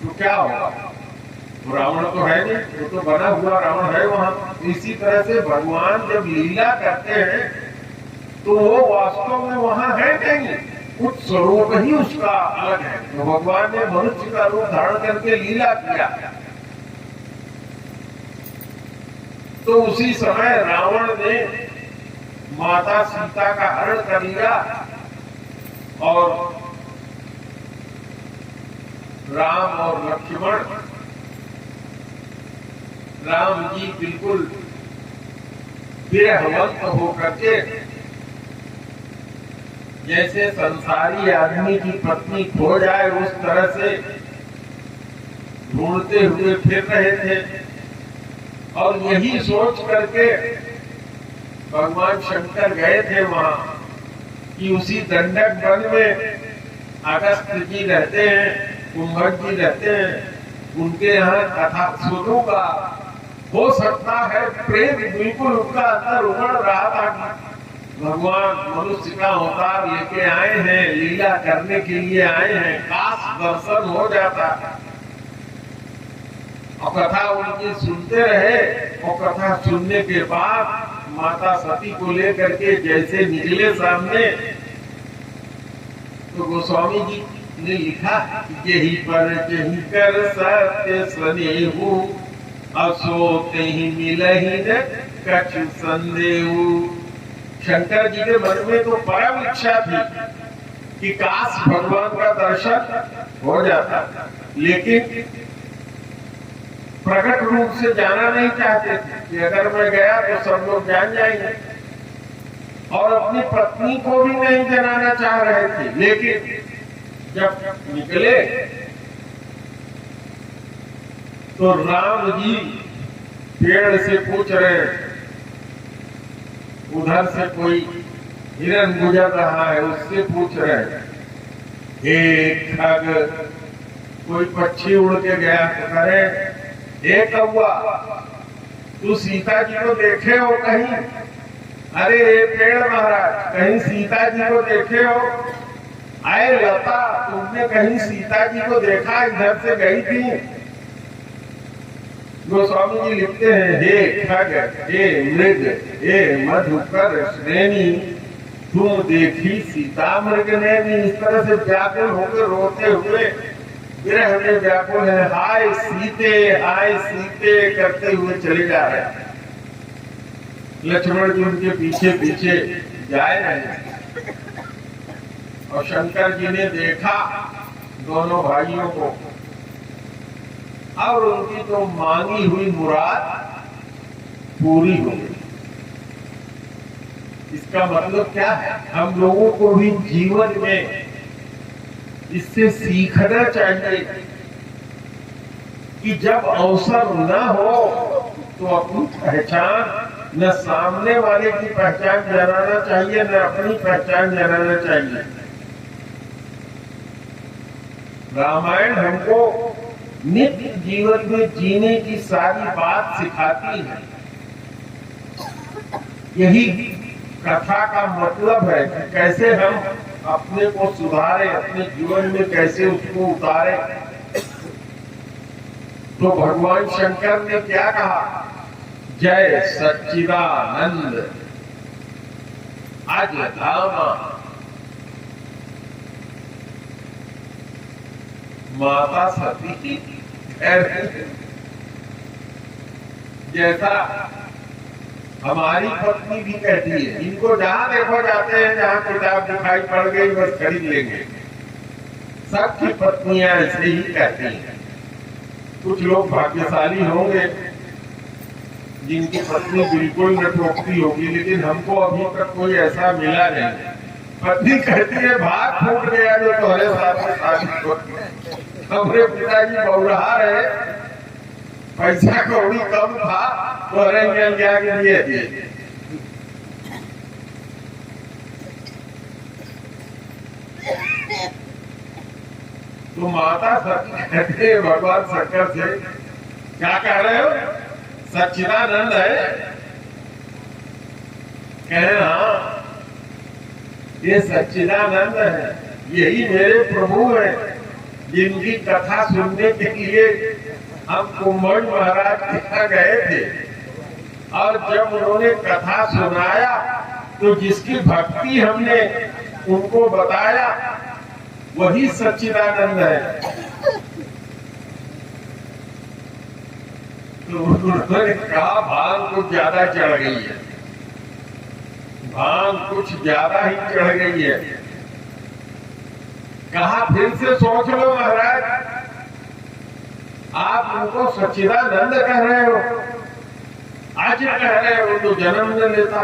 तो क्या होगा? तो रावण तो है नहीं, वो तो बना हुआ रावण है वहां। इसी तरह से भगवान जब लीला करते हैं तो वो वास्तव में वहां है नहीं, कुछ स्वरूप ही उसका अलग है। तो भगवान ने मनुष्य का रूप धारण करके लीला किया। तो उसी समय रावण ने माता सीता का हरण कर लिया और राम और लक्ष्मण, राम जी बिल्कुल विरहवंत होकर के, जैसे संसारी आदमी की पत्नी खो जाए उस तरह से ढूंढते हुए फिर रहे थे। और यही सोच करके भगवान शंकर गए थे वहां कि उसी दंडक वन में अगस्त्य जी रहते हैं, कुंभक जी रहते हैं, उनके यहाँ कथा सुनूंगा। हो सकता है प्रेम बिल्कुल उनका अंदर उमड़ रहा था। भगवान मनुष्य का अवतार लेके आए हैं, लीला करने के लिए आए हैं, काश दर्शन हो जाता। और कथा उनकी सुनते रहे और कथा सुनने के बाद माता सती को लेकर के जैसे निकले सामने, तो गोस्वामी जी ने लिखा यही पर यही कर सत्य स्नेहु, असोते ही मिलहि न कछु संदेहु। शंकर जी के मन में तो परम इच्छा थी कि काश भगवान का दर्शन हो जाता, लेकिन प्रकट रूप से जाना नहीं चाहते थे कि अगर मैं गया तो सब लोग जान जाएंगे, और अपनी पत्नी को भी नहीं जनाना चाह रहे थे। लेकिन जब निकले तो राम जी पेड़ से पूछ रहे, उधर से कोई हिरन गुजर रहा है उससे पूछ रहे, हे खग, कोई पक्षी उड़ के गया तो करे, हे कौवा, तू सीता जी को देखे हो कहीं? अरे ये पेड़ महाराज, कहीं सीता जी को देखे हो? आए लता, तुमने कहीं सीता जी को देखा? इधर से गई थी। गोस्वामी जी लिखते हैं, हे खग, हे मृग, हे मधुकर श्रेणी, तुम देखी सीता मृग ने भी। इस तरह से व्याकुल होकर रोते हुए विरह में व्याकुल है, हाय सीते करते हुए चले जा रहे हैं। लक्ष्मण जी उनके पीछे पीछे जाए रहे और शंकर जी ने देखा दोनों भाइयों को और उनकी तो मांगी हुई मुराद पूरी हो गई। इसका मतलब क्या है? हम लोगों को भी जीवन में इससे सीखना चाहिए कि जब अवसर न हो तो अपनी पहचान न सामने वाले की पहचान जनाना चाहिए, न अपनी पहचान जनाना चाहिए। रामायण हमको नित्य जीवन में जीने की सारी बात सिखाती है। यही कथा का मतलब है कि कैसे हम अपने को सुधारे, अपने जीवन में कैसे उसको उतारे। तो भगवान शंकर ने क्या कहा? जय सच्चिदानंद आज धामा। माता सती जैसा हमारी पत्नी भी कहती है, इनको जहां देखो जाते हैं, जहां किताब दिखाई पड़ गई बस खरीद लेंगे। सबकी पत्नियां ऐसे ही कहती हैं। कुछ लोग भाग्यशाली होंगे जिनकी पत्नी बिल्कुल न टोकती होगी, लेकिन हमको अभी तक कोई ऐसा मिला नहीं। पत्नी कहती है भाग फूट गया जो तुम्हारे साथ में शादी। हमारे पिताजी बौरहा रहे, पैसा कौड़ी कम था तो अरेंज क्या के लिए दिए। तो माता सती कहते हैं भगवान शंकर से, क्या कह रहे हो? सच्चिदानंद है? कहे हाँ, ये सच्चिदानंद है, यही मेरे प्रभु हैं जिनकी कथा सुनने के लिए हम कुंभन महाराज के यहाँ गए थे। और जब उन्होंने कथा सुनाया तो जिसकी भक्ति हमने उनको बताया वही सच्चिदानंद है। तो उन्होंने कहा भांग कुछ ज्यादा चढ़ गई है, भांग कुछ ज्यादा ही चढ़ गई है। कहा फिर से सोच लो महाराज, आप उनको सच्चिदानंद कह रहे हो, आज कह रहे हो तो जन्म न लेता,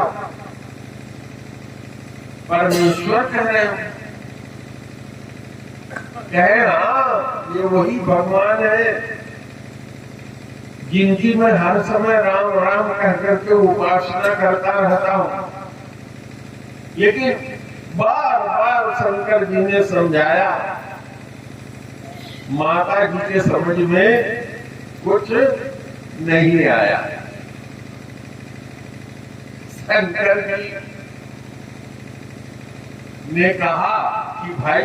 परमेश्वर कह रहे हो। कहे हाँ, ये वही भगवान है जिनकी मैं हर समय राम राम कह करके उपासना करता रहता हूं। लेकिन बार बार शंकर जी ने समझाया, माता जी के समझ में कुछ नहीं आया। शंकर जी ने कहा कि भाई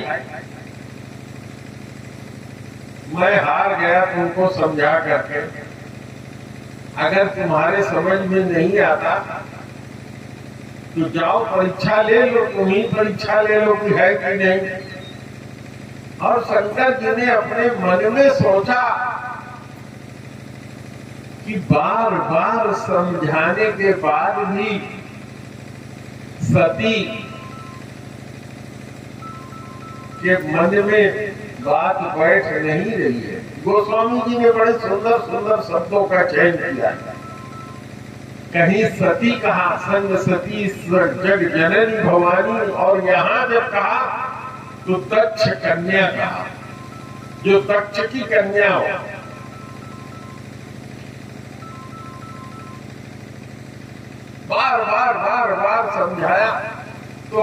मैं हार गया तुमको समझा करके, अगर तुम्हारे समझ में नहीं आता तो जाओ परीक्षा ले लो, तुम ही परीक्षा ले लो कि है कि नहीं। और शंकर जी ने अपने मन में सोचा कि बार बार समझाने के बाद भी सती के मन में बात बैठ नहीं रही है। गोस्वामी जी ने बड़े सुंदर सुंदर शब्दों का चयन किया है। कहीं सती कहा, संग सती जग जननी भवानी, और यहाँ जब कहा तो तक्ष कन्या कहा, जो तक्ष की कन्या हो। बार बार बार बार समझाया तो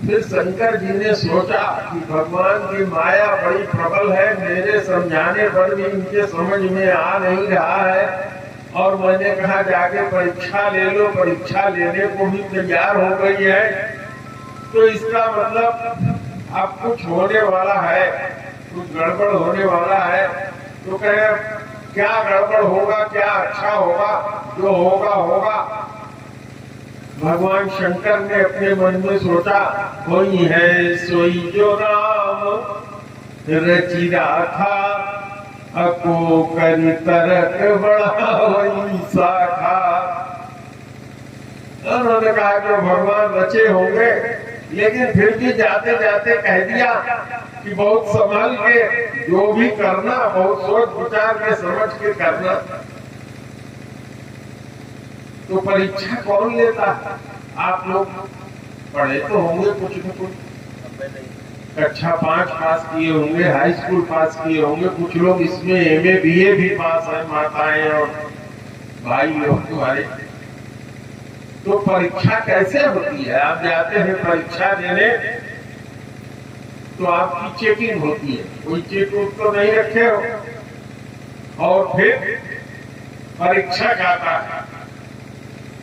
फिर शंकर जी ने सोचा कि भगवान की माया बड़ी प्रबल है, मेरे समझाने पर भी इनके समझ में आ नहीं रहा है। और मैंने कहा जाके परीक्षा ले लो, परीक्षा लेने को भी तैयार हो गई है, तो इसका मतलब अब कुछ होने वाला है, कुछ गड़बड़ होने वाला है। तो कहे क्या गड़बड़ होगा, क्या अच्छा होगा, जो होगा होगा। भगवान शंकर ने अपने मन में सोचा, कोई है सोई जो राम रचि राखा, अको करी तरक बड़ा वही शाखा। उन्होंने कहा जो भगवान रचे होंगे, लेकिन फिर भी जाते जाते कह दिया कि बहुत संभल के जो भी करना, बहुत सोच विचार के समझ के करना। तो परीक्षा कौन लेता? आप लोग पढ़े तो होंगे कुछ न कुछ, कक्षा 5 पास किए होंगे, हाई स्कूल पास किए होंगे, कुछ लोग इसमें MA BA भी पास है, माताएं और भाई लोग तुम्हारे। तो परीक्षा कैसे होती है? आप जाते हैं परीक्षा देने तो आपकी चेकिंग होती है, कोई चेक तो नहीं रखे हो, और फिर परीक्षा जाता है,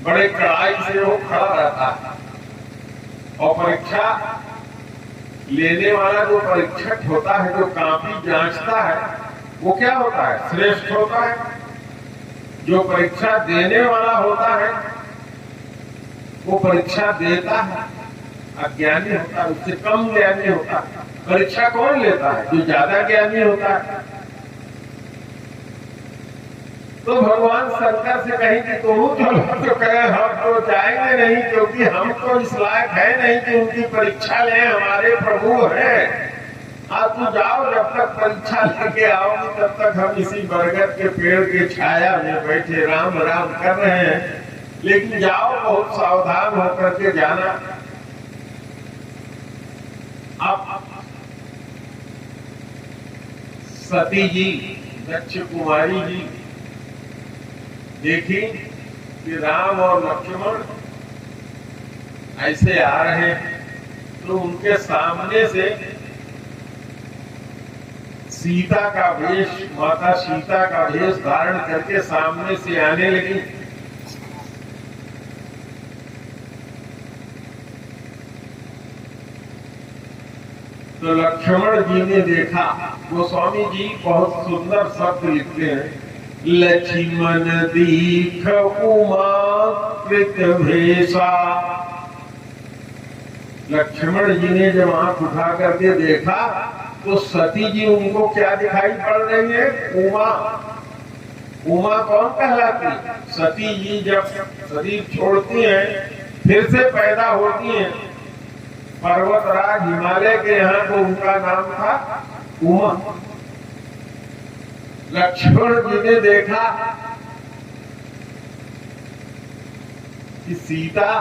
बड़े कड़ाई से वो खड़ा रहता है, और परीक्षा लेने वाला जो परीक्षक होता है, जो कॉपी जांचता है, वो क्या होता है? श्रेष्ठ होता है। जो परीक्षा देने वाला होता है वो परीक्षा देता है, अज्ञानी होता है, उससे कम ज्ञानी होता है। परीक्षा कौन लेता है? जो ज्यादा ज्ञानी होता है। तो भगवान शंकर से कहेंगे तो तो कहे हम तो जाएंगे नहीं, क्योंकि हम तो इस लायक है नहीं कि उनकी परीक्षा लें, हमारे प्रभु हैं। आप तो जाओ, जब तक परीक्षा लेके आओगे तब तक हम इसी बरगद के पेड़ के छाया में बैठे राम राम कर रहे हैं, लेकिन जाओ बहुत सावधान होकर के जाना। आप सती जी, दक्ष कुमारी जी देखी कि राम और लक्ष्मण ऐसे आ रहे हैं, तो उनके सामने से सीता का वेश, माता सीता का वेश धारण करके सामने से आने लगी। तो लक्ष्मण जी ने देखा, गोस्वामी जी बहुत सुंदर शब्द लिखते हैं, लक्ष्मण दीख उमा कृत भेषा। लक्ष्मण जी ने जब आंख उठा करके देखा तो सती जी उनको क्या दिखाई पड़ रही है? उमा। उमा कौन कहलाती? सती जी जब शरीर छोड़ती हैं फिर से पैदा होती हैं, पर्वतराज हिमालय के यहाँ तो उनका नाम था उमा। लक्ष्मण जी ने देखा कि सीता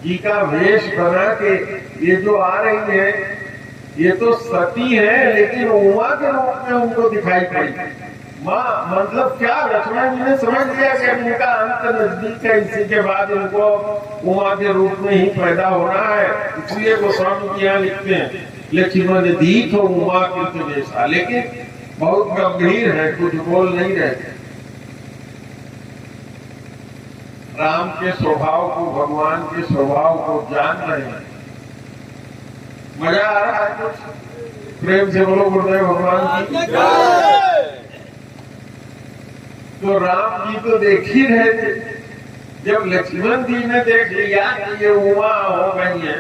जी का वेश बना के ये जो आ रही है ये तो सती है, लेकिन उमा के रूप में उनको दिखाई पड़ी। माँ मतलब क्या? लक्ष्मण जी ने समझ लिया कि इनका अंत नजदीक है, इसी के बाद इनको उमा के रूप में ही पैदा होना है। इसलिए गोस्वामी जी यहाँ लिखते हैं लक्ष्मण दीख उमा कृत भेषा, लेकिन बहुत गंभीर है, कुछ बोल नहीं रहे। राम के स्वभाव को, भगवान के स्वभाव को जान रहे हैं। मजा आ रहा है कुछ? प्रेम से बोलो गुरुदेव भगवान की। तो राम जी तो देख ही रहे थे, जब लक्ष्मण जी ने देख लिया कि ये उमा हो गई है,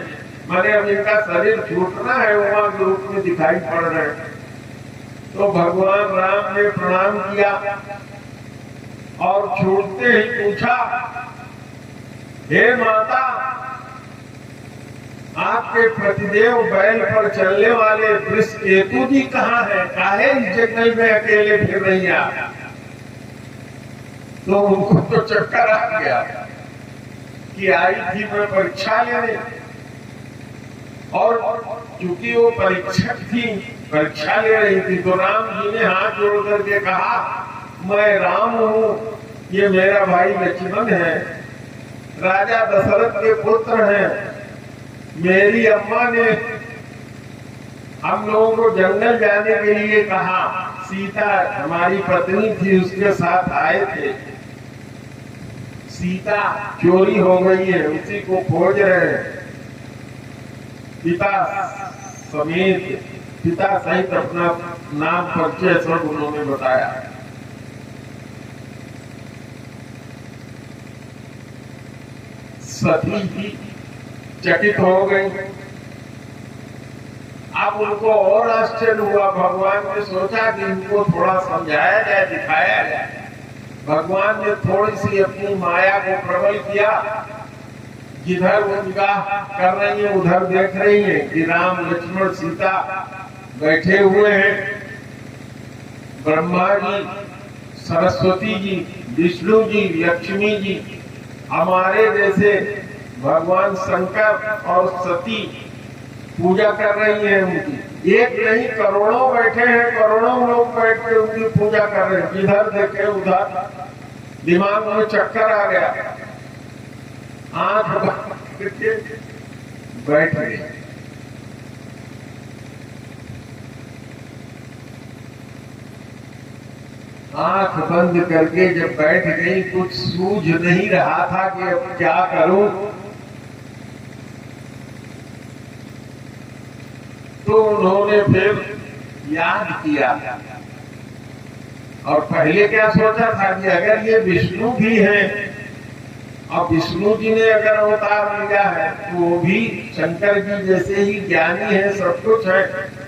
माने अब इनका शरीर छूटना है, उमा के रूप में दिखाई पड़ रहे हैं, तो भगवान राम ने प्रणाम किया और छूटते ही पूछा, हे माता, आपके प्रतिदेव बैल पर चलने वाले वृषकेतु जी कहाँ है? काहे इस जंगल में अकेले फिर रही आप? तो उनको तो चक्कर आ गया कि आई थी मैं परीक्षा लेने, और चूंकि वो परीक्षक थी, परीक्षा ले रही थी, तो राम जी ने हाथ जोड़ करके कहा, मैं राम हूँ, ये मेरा भाई लक्ष्मण है, राजा दशरथ के पुत्र हैं। मेरी अम्मा ने हम लोगों को जंगल जाने के लिए कहा, सीता हमारी पत्नी थी, उसके साथ आए थे, सीता चोरी हो गई है, उसी को खोज रहे हैं। पिता समेत, पिता सहित अपना नाम परिचय सब उन्होंने बताया। सती जी चकित हो गई। अब उनको और आश्चर्य हुआ, भगवान ने सोचा कि इनको थोड़ा समझाया जाए, दिखाया जाए। भगवान ने थोड़ी सी अपनी माया को प्रबल किया, जिधर वो निगाह कर रही है उधर देख रही है कि राम लक्ष्मण सीता बैठे हुए हैं। ब्रह्मा जी, सरस्वती जी, विष्णु जी, लक्ष्मी जी, हमारे जैसे भगवान शंकर और सती पूजा कर रही हैं उनकी। एक नहीं, करोड़ों बैठे हैं, करोड़ों लोग बैठ के उनकी पूजा कर रहे हैं, जिधर देखे उधर दिमाग में चक्कर आ गया, आंख बंद करके बैठ गए। आंख बंद करके जब बैठ गई, कुछ सूझ नहीं रहा था कि अब क्या करूं, तो उन्होंने फिर याद किया। और पहले क्या सोचा था कि अगर ये विष्णु भी हैं और विष्णु जी ने अगर अवतार लिया है तो वो भी शंकर जी जैसे ही ज्ञानी है, सब कुछ है,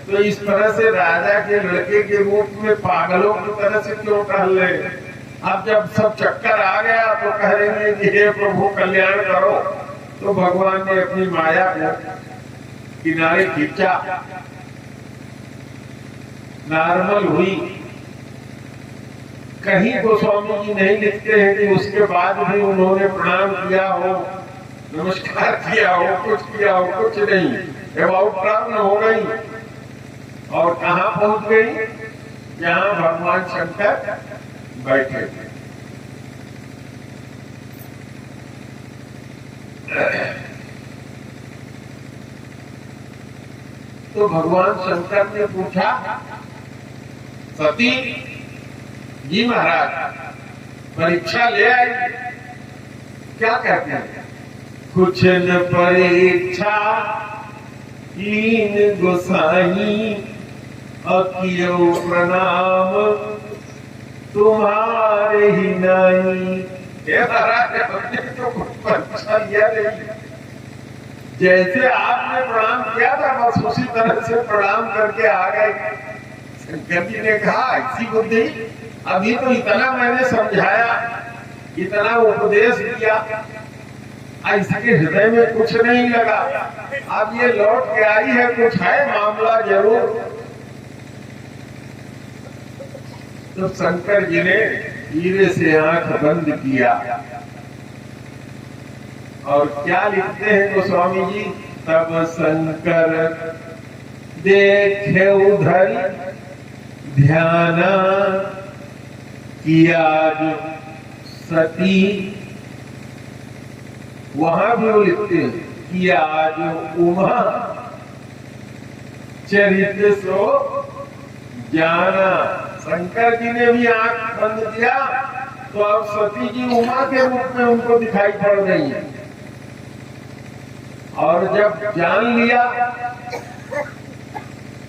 तो इस तरह से राजा के लड़के के रूप में पागलों की तरह से क्यों टहल रहे। अब जब सब चक्कर आ गया तो कह रहे हैं कि हे प्रभु कल्याण करो, तो भगवान ने अपनी माया को किनारे खींचा, नॉर्मल हुई। कहीं गोस्वामी जी नहीं लिखते हैं कि उसके बाद भी उन्होंने प्रणाम किया हो, नमस्कार किया हो, कुछ किया हो, कुछ नहीं, अबाउट टर्न हो गई और कहां पहुंच गई, जहां भगवान शंकर बैठे थे। तो भगवान शंकर ने पूछा, सती जी महाराज परीक्षा ले आई, क्या कहते हैं? कुछ न परीक्षा लीन गोसाई, अकियो प्रणाम तुम्हारे ही नाई। हे महाराज, हमने तो कुछ परीक्षा लिया नहीं, जैसे आपने प्रणाम किया था बस उसी तरह से प्रणाम करके आ गए। शंकर जी ने कहा, ऐसी बुद्धि, अभी तो इतना मैंने समझाया, इतना उपदेश दिया, इसके हृदय में कुछ नहीं लगा, अब ये लौट के आई है, कुछ है मामला जरूर। तो शंकर जी ने धीरे से आंख बंद किया और क्या लिखते हैं गोस्वामी जी, तब शंकर देखे उधर ध्यान किया जो सती, वहां भी वो लिखते हैं किया जो उमा चरित्र सो जाना। शंकर जी ने भी आंख बंद किया तो अब सती जी उमा के रूप में उनको दिखाई पड़ रही है। और जब जान लिया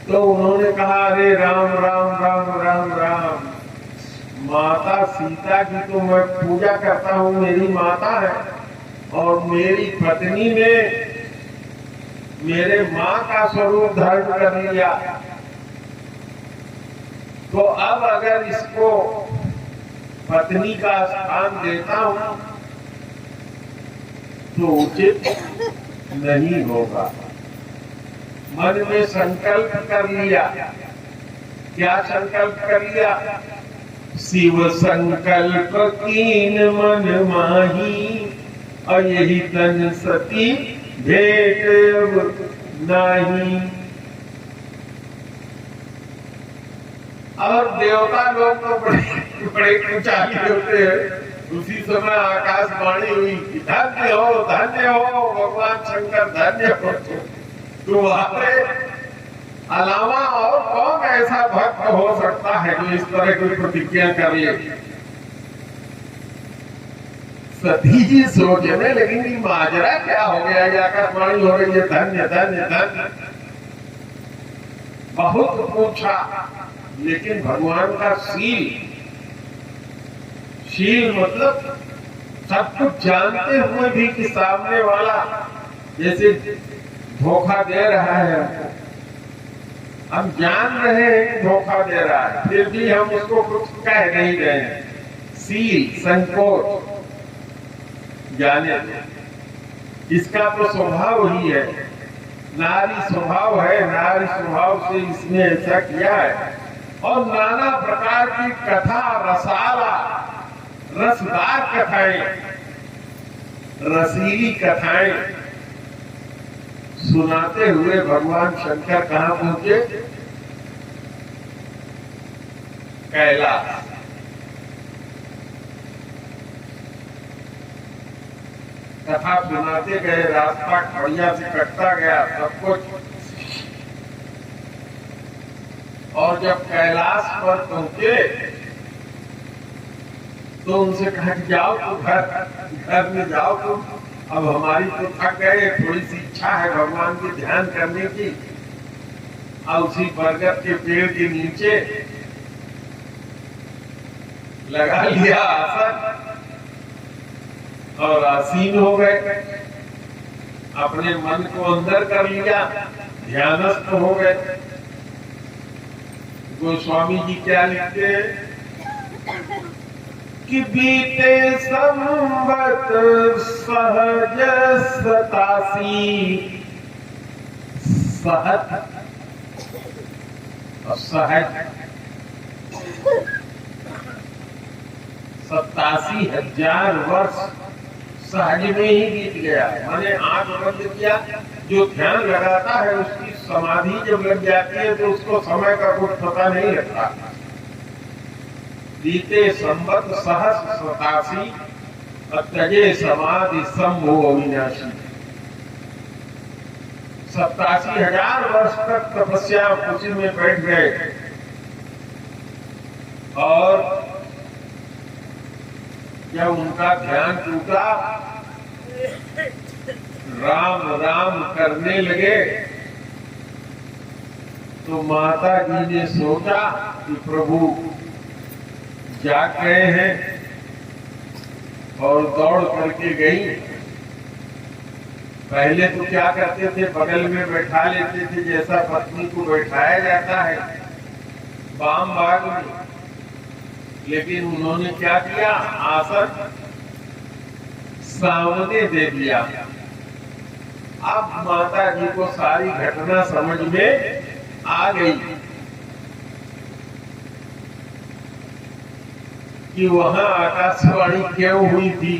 तो उन्होंने कहा, अरे राम राम राम राम राम, माता सीता की तो मैं पूजा करता हूँ, मेरी माता है, और मेरी पत्नी ने मेरे माँ का स्वरूप धारण कर लिया, तो अब अगर इसको पत्नी का स्थान देता हूँ तो उचित नहीं होगा। मन में संकल्प कर लिया, क्या संकल्प कर लिया? शिव संकल्प कीन मन माही, और यही तन सती भेट नहीं। और देवता लोग तो बड़े कुचाली होते हैं। उसी समय आकाशवाणी हुई, धन्य हो भगवान शंकर, धन्य हो, तुम्हारे अलावा और कौन ऐसा भक्त हो सकता है जो इस तरह की प्रतिज्ञा कर ले। सती जी सोचने लगी कि माजरा क्या हो गया, ये आकाशवाणी हो रही है, धन्य धन्य धन्य। बहुत पूछा, लेकिन भगवान का शील मतलब सब कुछ जानते हुए भी कि सामने वाला जैसे धोखा दे रहा है, हम जान रहे हैं धोखा दे रहा है, फिर भी हम उसको कुछ कह नहीं रहे हैं। शील, संकोच, जाने इसका तो स्वभाव ही है, नारी स्वभाव है, नारी स्वभाव से इसने ऐसा किया है। और नाना प्रकार की कथा, रसाला, रसदार कथाएं, रसीली कथाएं सुनाते हुए भगवान शंकर कहां पहुंचे? कैलाश। कथा सुनाते गए, रास्ता बढ़िया से कटता गया सब कुछ। और जब कैलाश पर पहुंचे तो उनसे कहा कि जाओ तो घर में जाओ तुम, अब हमारी तो थक गए, थोड़ी सी इच्छा है भगवान के ध्यान करने की। और उसी बरगद के पेड़ के नीचे लगा लिया आसन और आसीन हो गए, अपने मन को अंदर कर लिया, ध्यानस्थ हो गए। गोस्वामी जी क्या लिखते हैं कि बीते संवत सहज 87 सहज और सहज 87,000 वर्ष सहज में ही बीत गया। मैंने आंख बंद किया, जो ध्यान लगाता है उसकी समाधि जब लग जाती है तो उसको समय का कुछ पता नहीं लगता। बीते संवत सहस्र 87 तजे समाधि संभो अविनाशी। 87,000 वर्ष तक तपस्या उसी में बैठ गए और जब उनका ध्यान टूटा, राम राम करने लगे तो माता जी ने सोचा कि प्रभु जाग गए हैं और दौड़ करके गई। पहले तो क्या करते थे, बगल में बैठा लेते थे जैसा पत्नी को बैठाया जाता है बाम बाग में, लेकिन उन्होंने क्या किया, आसन सामने दे दिया। अब माता जी को सारी घटना समझ में आ गई कि वहां आकाशवाणी क्यों हुई थी,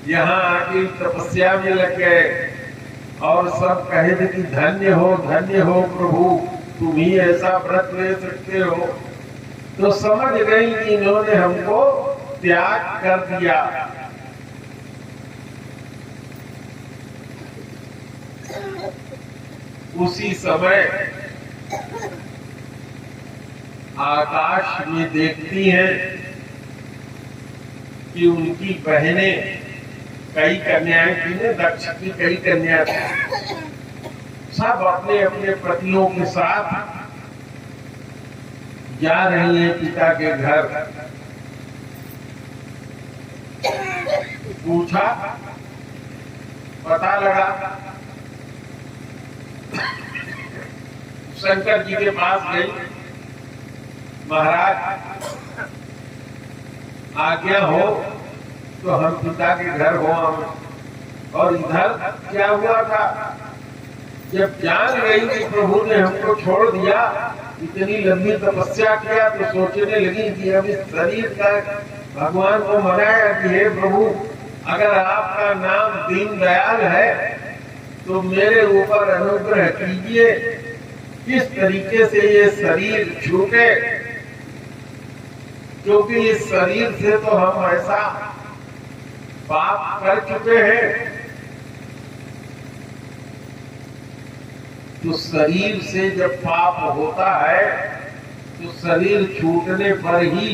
यहाँ आके तपस्या में लग गए और सब कहे थे कि धन्य हो प्रभु, तुम ही ऐसा व्रत ले सकते हो। तो समझ गई कि इन्होंने हमको त्याग कर दिया। उसी समय आकाश में देखती हैं कि उनकी बहनें, कई कन्याएं थी ना, दक्ष की कई कन्या थी, सब अपने अपने पतियों के साथ जा रही हैं पिता के घर। पूछा, पता लगा, शंकर जी के पास गई, महाराज आज्ञा हो तो हम पिता के घर हो आए। और इधर क्या हुआ था, जब जान गई कि प्रभु ने हमको छोड़ दिया, इतनी लंबी तपस्या किया, तो सोचने लगी कि अब इस शरीर का भगवान को मनाया कि हे प्रभु, अगर आपका नाम दीनदयाल है तो मेरे ऊपर अनुग्रह कीजिए, किस तरीके से ये शरीर छूटे, क्योंकि इस शरीर से तो हम ऐसा पाप कर चुके हैं। तो शरीर से जब पाप होता है तो शरीर छूटने पर ही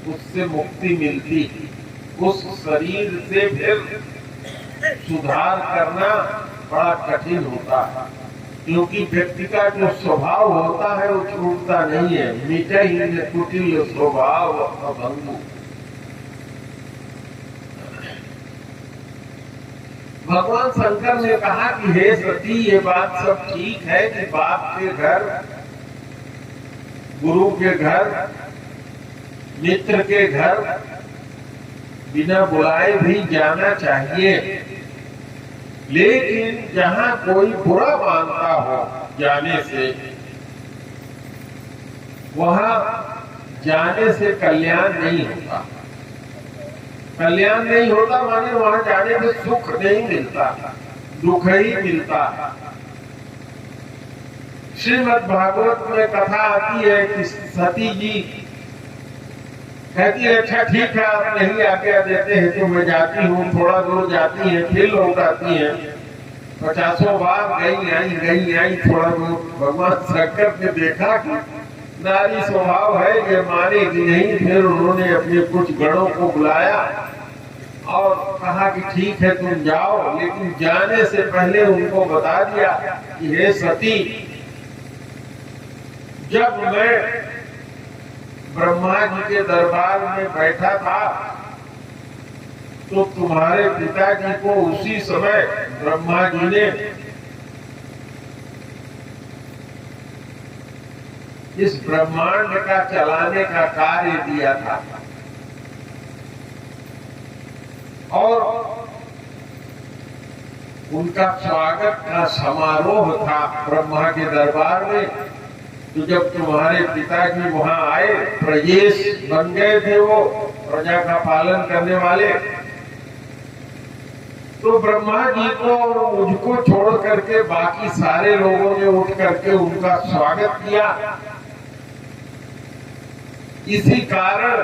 उससे मुक्ति मिलती। उस शरीर से फिर सुधार करना बड़ा कठिन होता है, क्योंकि व्यक्ति का जो स्वभाव होता है वो छूटता नहीं है। मीठा ही कुटिल स्वभाव अभंगु। भगवान शंकर ने कहा कि हे सती, ये बात सब ठीक है कि बाप के घर, गुरु के घर, मित्र के घर बिना बुलाए भी जाना चाहिए, लेकिन जहां कोई बुरा मानता हो जाने से, वहां जाने से कल्याण नहीं होता। कल्याण नहीं होता माने वहां जाने से सुख नहीं मिलता, दुख ही मिलता। श्रीमद् भागवत में कथा आती है कि सती जी कहती है अच्छा ठीक है, आप नहीं आज्ञा देते हैं तो मैं जाती हूँ। थोड़ा दूर जाती है, फिर लौट आती है। 50 बार गई आई थोड़ा दूर। भगवान शंकर ने देखा कि नारी स्वभाव है, ये मानेगी नहीं। फिर उन्होंने अपने कुछ गणों को बुलाया और कहा कि ठीक है तुम जाओ, लेकिन जाने से पहले उनको बता दिया कि हे सती, जब मैं ब्रह्मा जी के दरबार में बैठा था तो तुम्हारे पिताजी को उसी समय ब्रह्मा जी ने इस ब्रह्मांड का चलाने का कार्य दिया था। और उनका स्वागत का समारोह था ब्रह्मा के दरबार में। तो जब तुम्हारे पिताजी वहां आए, प्रजेश बन गए थे वो, प्रजा का पालन करने वाले, तो ब्रह्मा जी को और मुझको छोड़ करके बाकी सारे लोगों ने उठ करके उनका स्वागत किया। इसी कारण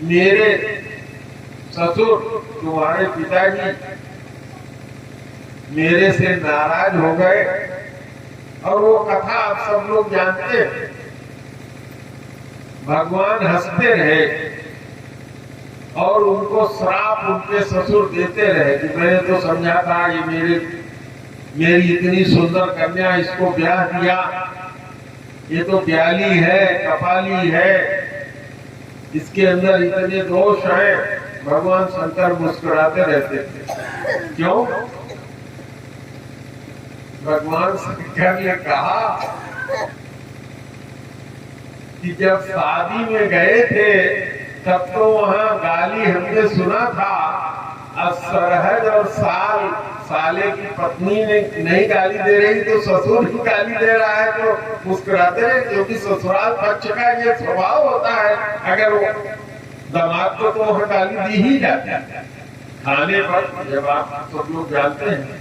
मेरे ससुर तुम्हारे पिताजी मेरे से नाराज हो गए। और वो कथा आप सब लोग जानते हैं। भगवान हंसते रहे और उनको श्राप उनके ससुर देते रहे कि मैंने तो समझा था ये मेरी इतनी सुंदर कन्या, इसको ब्याह दिया, ये तो ब्याली है, कपाली है, इसके अंदर इतने दोष हैं। भगवान शंकर मुस्कुराते रहते थे। क्यों? भगवान शंकर ने कहा कि जब शादी में गए थे तब तो वहां गाली हमने सुना था, अब सरहद और साले की पत्नी ने नहीं गाली दे रही तो ससुर ही गाली दे रहा है, तो मुस्कुराते रहे। क्योंकि ससुराल पक्ष का ये स्वभाव होता है, अगर वो दामाद को तो वहां गाली दी ही जाती है खाने पर, जब आप सब लोग जानते हैं।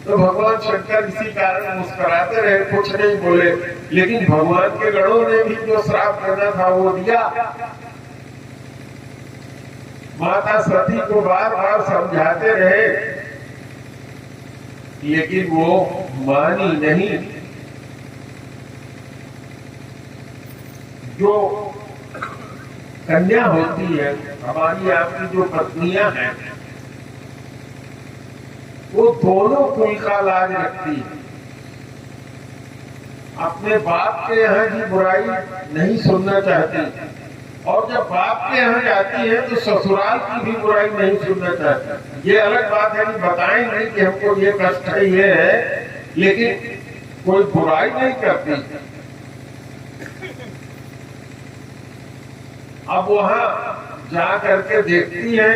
तो भगवान शंकर इसी कारण मुस्कुराते रहे, कुछ नहीं बोले। लेकिन भगवान के गणों ने भी जो श्राप देना था वो दिया। माता सती को बार बार समझाते रहे, लेकिन वो मानी नहीं। जो कन्या होती है, हमारी आपकी जो पत्नियां हैं, वो दोनों कुल का लाज रखती है। अपने बाप के यहाँ की बुराई नहीं सुनना चाहती, और जब बाप के यहाँ जाती है तो ससुराल की भी बुराई नहीं सुनना चाहती। ये अलग बात है कि बताएं नहीं कि हमको ये कष्ट है, ये है, लेकिन कोई बुराई नहीं करती। अब वहां जा करके देखती है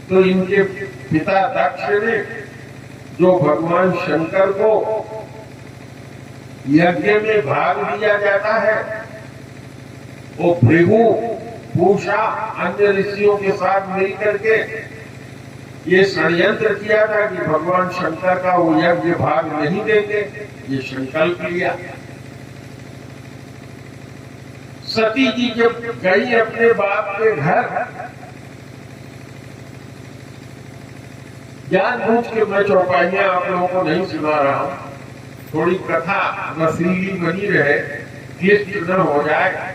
तो इनके पिता दक्ष ने, जो भगवान शंकर को यज्ञ में भाग दिया जाता है, वो भृगु, पूषा, अन्य ऋषियों के साथ मिल करके ये षड्यंत्र किया था कि भगवान शंकर का वो यज्ञ भाग नहीं देंगे। ये संकल्प लिया। सती जी जब गई अपने बाप के घर, जानबूझ के मैं चौपाइयां आप लोगों को नहीं सुना रहा हूं, थोड़ी कथा रसीली बनी रहे, क्लिष्ट न हो जाए।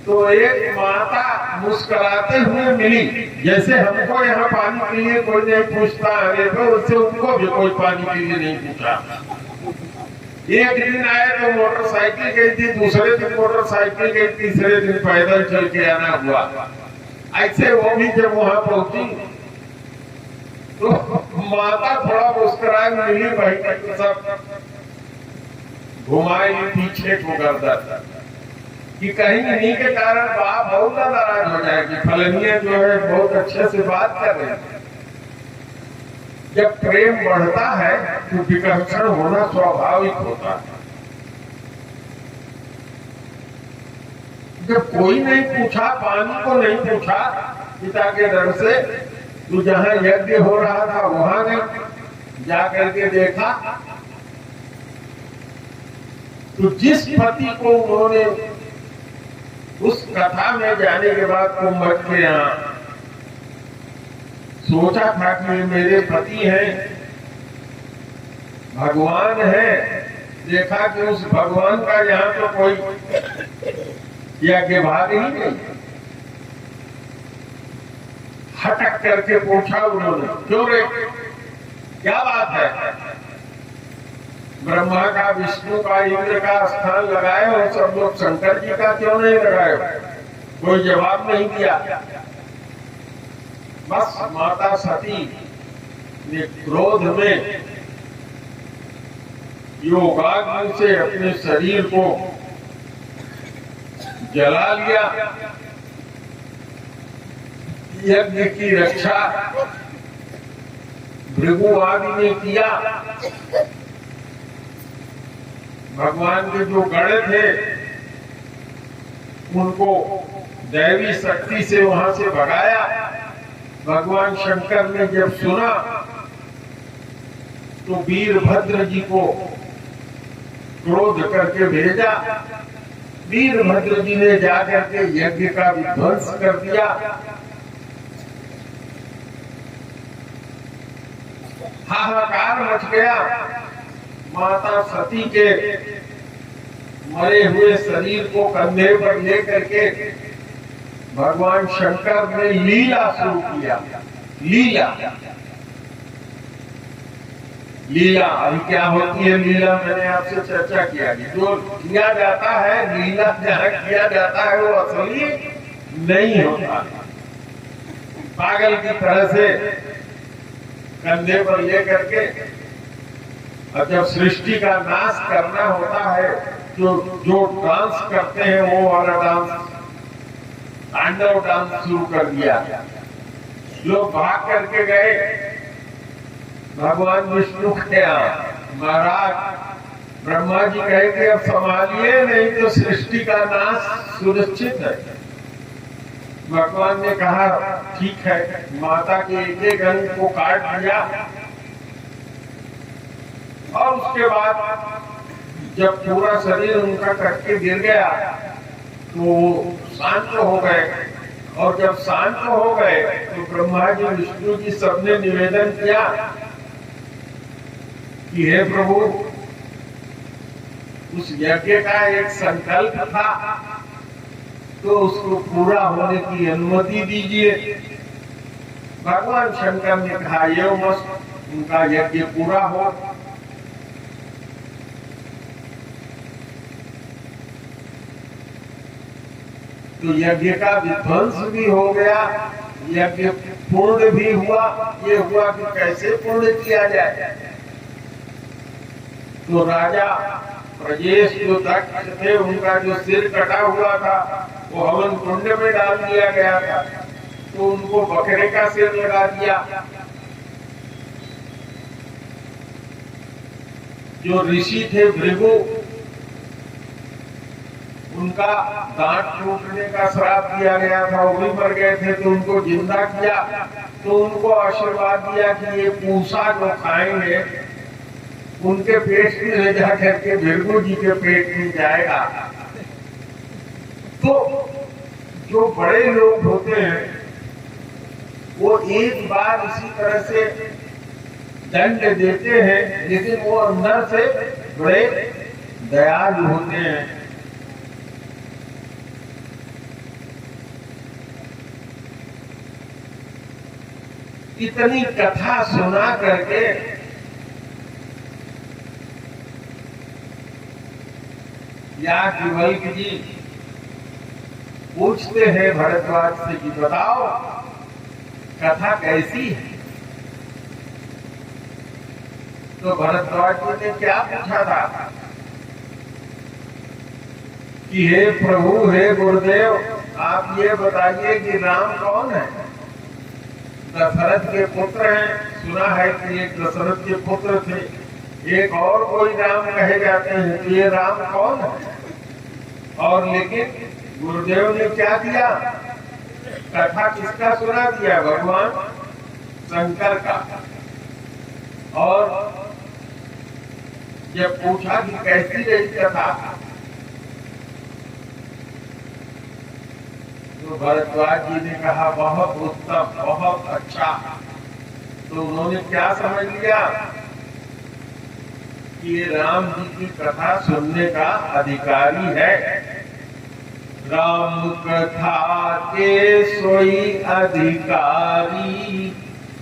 तो एक माता मुस्कुराते हुए मिली, जैसे हमको यहाँ पानी के लिए कोई नहीं पूछता है, तो उससे उनको भी कोई पानी के लिए नहीं पूछा। एक दिन आए तो मोटरसाइकिल गई थी, दूसरे दिन मोटरसाइकिल गई, तीसरे दिन पैदल चल के आना हुआ। ऐसे वो भी जब वहां पहुंची तो माता थोड़ा मुस्कुराए मिली, भाई सब घुमाई पीछे को गर्दन कि कहीं इन्हीं के कारण बाप बहुत नाराज हो जाएगी। फलनिया जो है बहुत अच्छे से बात कर रहे हैं। जब प्रेम बढ़ता है तो विकर्षण होना स्वाभाविक होता है। जब कोई नहीं पूछा, पानी को नहीं पूछा पिता के डर से, तो जहां यज्ञ हो रहा था वहां गई। जा करके देखा तो जिस पति को उन्होंने उस कथा में जाने के बाद कुंभट के यहाँ सोचा था कि ये मेरे पति हैं, भगवान है, देखा कि उस भगवान का यहाँ तो कोई यज्ञ भाग ही नहीं। हटक करके पूछा उन्होंने, क्यों रे, क्या बात है? ब्रह्मा का, विष्णु का, इंद्र का स्थान लगाए और सब लोग शंकर जी का क्यों नहीं लगाए? कोई जवाब नहीं दिया। बस माता सती ने क्रोध में योगाग्नि से अपने शरीर को जला लिया। यज्ञ की रक्षा भृगु आदि ने किया। भगवान के जो गण थे उनको दैवी शक्ति से वहां से भगाया। भगवान शंकर ने जब सुना तो वीरभद्र जी को क्रोध करके भेजा। वीरभद्र जी ने जाकर के यज्ञ का विध्वंस कर दिया। हाहाकार मच गया। माता सती के मरे हुए शरीर को कंधे पर लेकर के भगवान शंकर ने लीला शुरू किया। लीला अभी क्या होती है लीला, मैंने आपसे चर्चा किया कि जो किया जाता है लीला, जहाँ किया जाता है वो असली नहीं होता। पागल की तरह से कंधे पर लेकर के, और जब सृष्टि का नाश करना होता है जो डांस करते हैं वो वाला डांस, तांडव डांस शुरू कर दिया। लोग भाग करके गए भगवान विष्णु के यहाँ। महाराज ब्रह्मा जी कहे कि अब संभालिए, नहीं तो सृष्टि का नाश सुनिश्चित है। भगवान ने कहा ठीक है। माता के एक अंग को काट दिया और उसके बाद जब पूरा शरीर उनका कट के गिर गया तो शांत हो गए। और जब शांत हो गए तो ब्रह्मा जी, विष्णु जी सबने निवेदन किया कि हे प्रभु, उस यज्ञ का एक संकल्प था तो उसको पूरा होने की अनुमति दीजिए। भगवान शंकर ने कहा ये मस्त उनका यज्ञ पूरा हो। तो यज्ञ का विध्वंस भी हो गया, यज्ञ पूर्ण भी हुआ। ये हुआ कि कैसे पूर्ण किया जाए। तो राजा प्रजेश जो दक्ष थे, उनका जो सिर कटा हुआ था वो हवन कुंड में डाल दिया गया था, तो उनको बकरे का सिर लगा दिया। जो ऋषि थे भृगु, उनका दांत टूटने का श्राप दिया गया था, वो भी मर गए थे, तो उनको जिंदा किया। तो उनको आशीर्वाद दिया कि ये पूसा जो खाएंगे उनके पेट में ले जा करके भृगु जी के पेट में जाएगा। तो जो बड़े लोग होते हैं वो एक बार इसी तरह से दंड देते हैं, लेकिन वो अंदर से बड़े दयालु होते हैं। इतनी कथा सुना करके याज्ञवल्क्य जी पूछते हैं भरद्वाज से कि बताओ कथा कैसी है। तो भरद्वाज जी ने क्या पूछा था कि हे प्रभु, हे गुरुदेव, आप ये बताइए कि राम कौन है। दशरथ के पुत्र हैं, सुना है कि एक दशरथ के पुत्र थे, एक और कोई राम कहे जाते हैं, तो ये राम कौन है। और लेकिन गुरुदेव ने क्या दिया, कथा किसका सुना दिया, भगवान शंकर का। और जब पूछा कि कैसी रही कथा, तो भरद्वाज जी ने कहा बहुत उत्तम, बहुत अच्छा। तो उन्होंने क्या समझ लिया कि ये राम जी की कथा सुनने का अधिकारी है। राम कथा के सोई अधिकारी,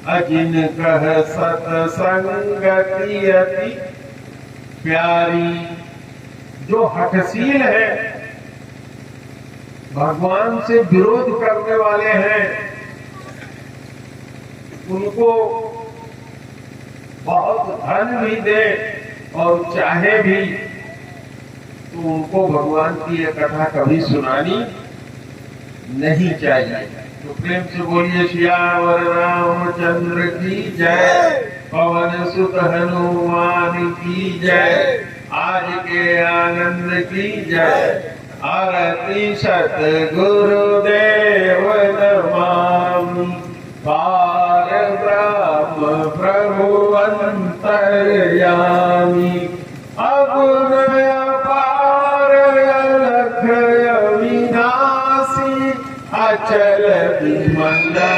अजिन कह सतसंगति अति प्यारी। जो हठशील है, भगवान से विरोध करने वाले हैं, उनको बहुत धन भी दे और चाहे भी तो उनको भगवान की ये कथा कभी सुनानी नहीं चाहिए। तो प्रेम से बोलिए सियावर रामचंद्र की जय, पवन सुत हनुमान की जय, आज के आनंद की जय। आरती सत गुरुदेव नमामि, पार ब्रह्म प्रभु अंतर्यामी। अगुण अपार अलख अविनाशी, अचल विमल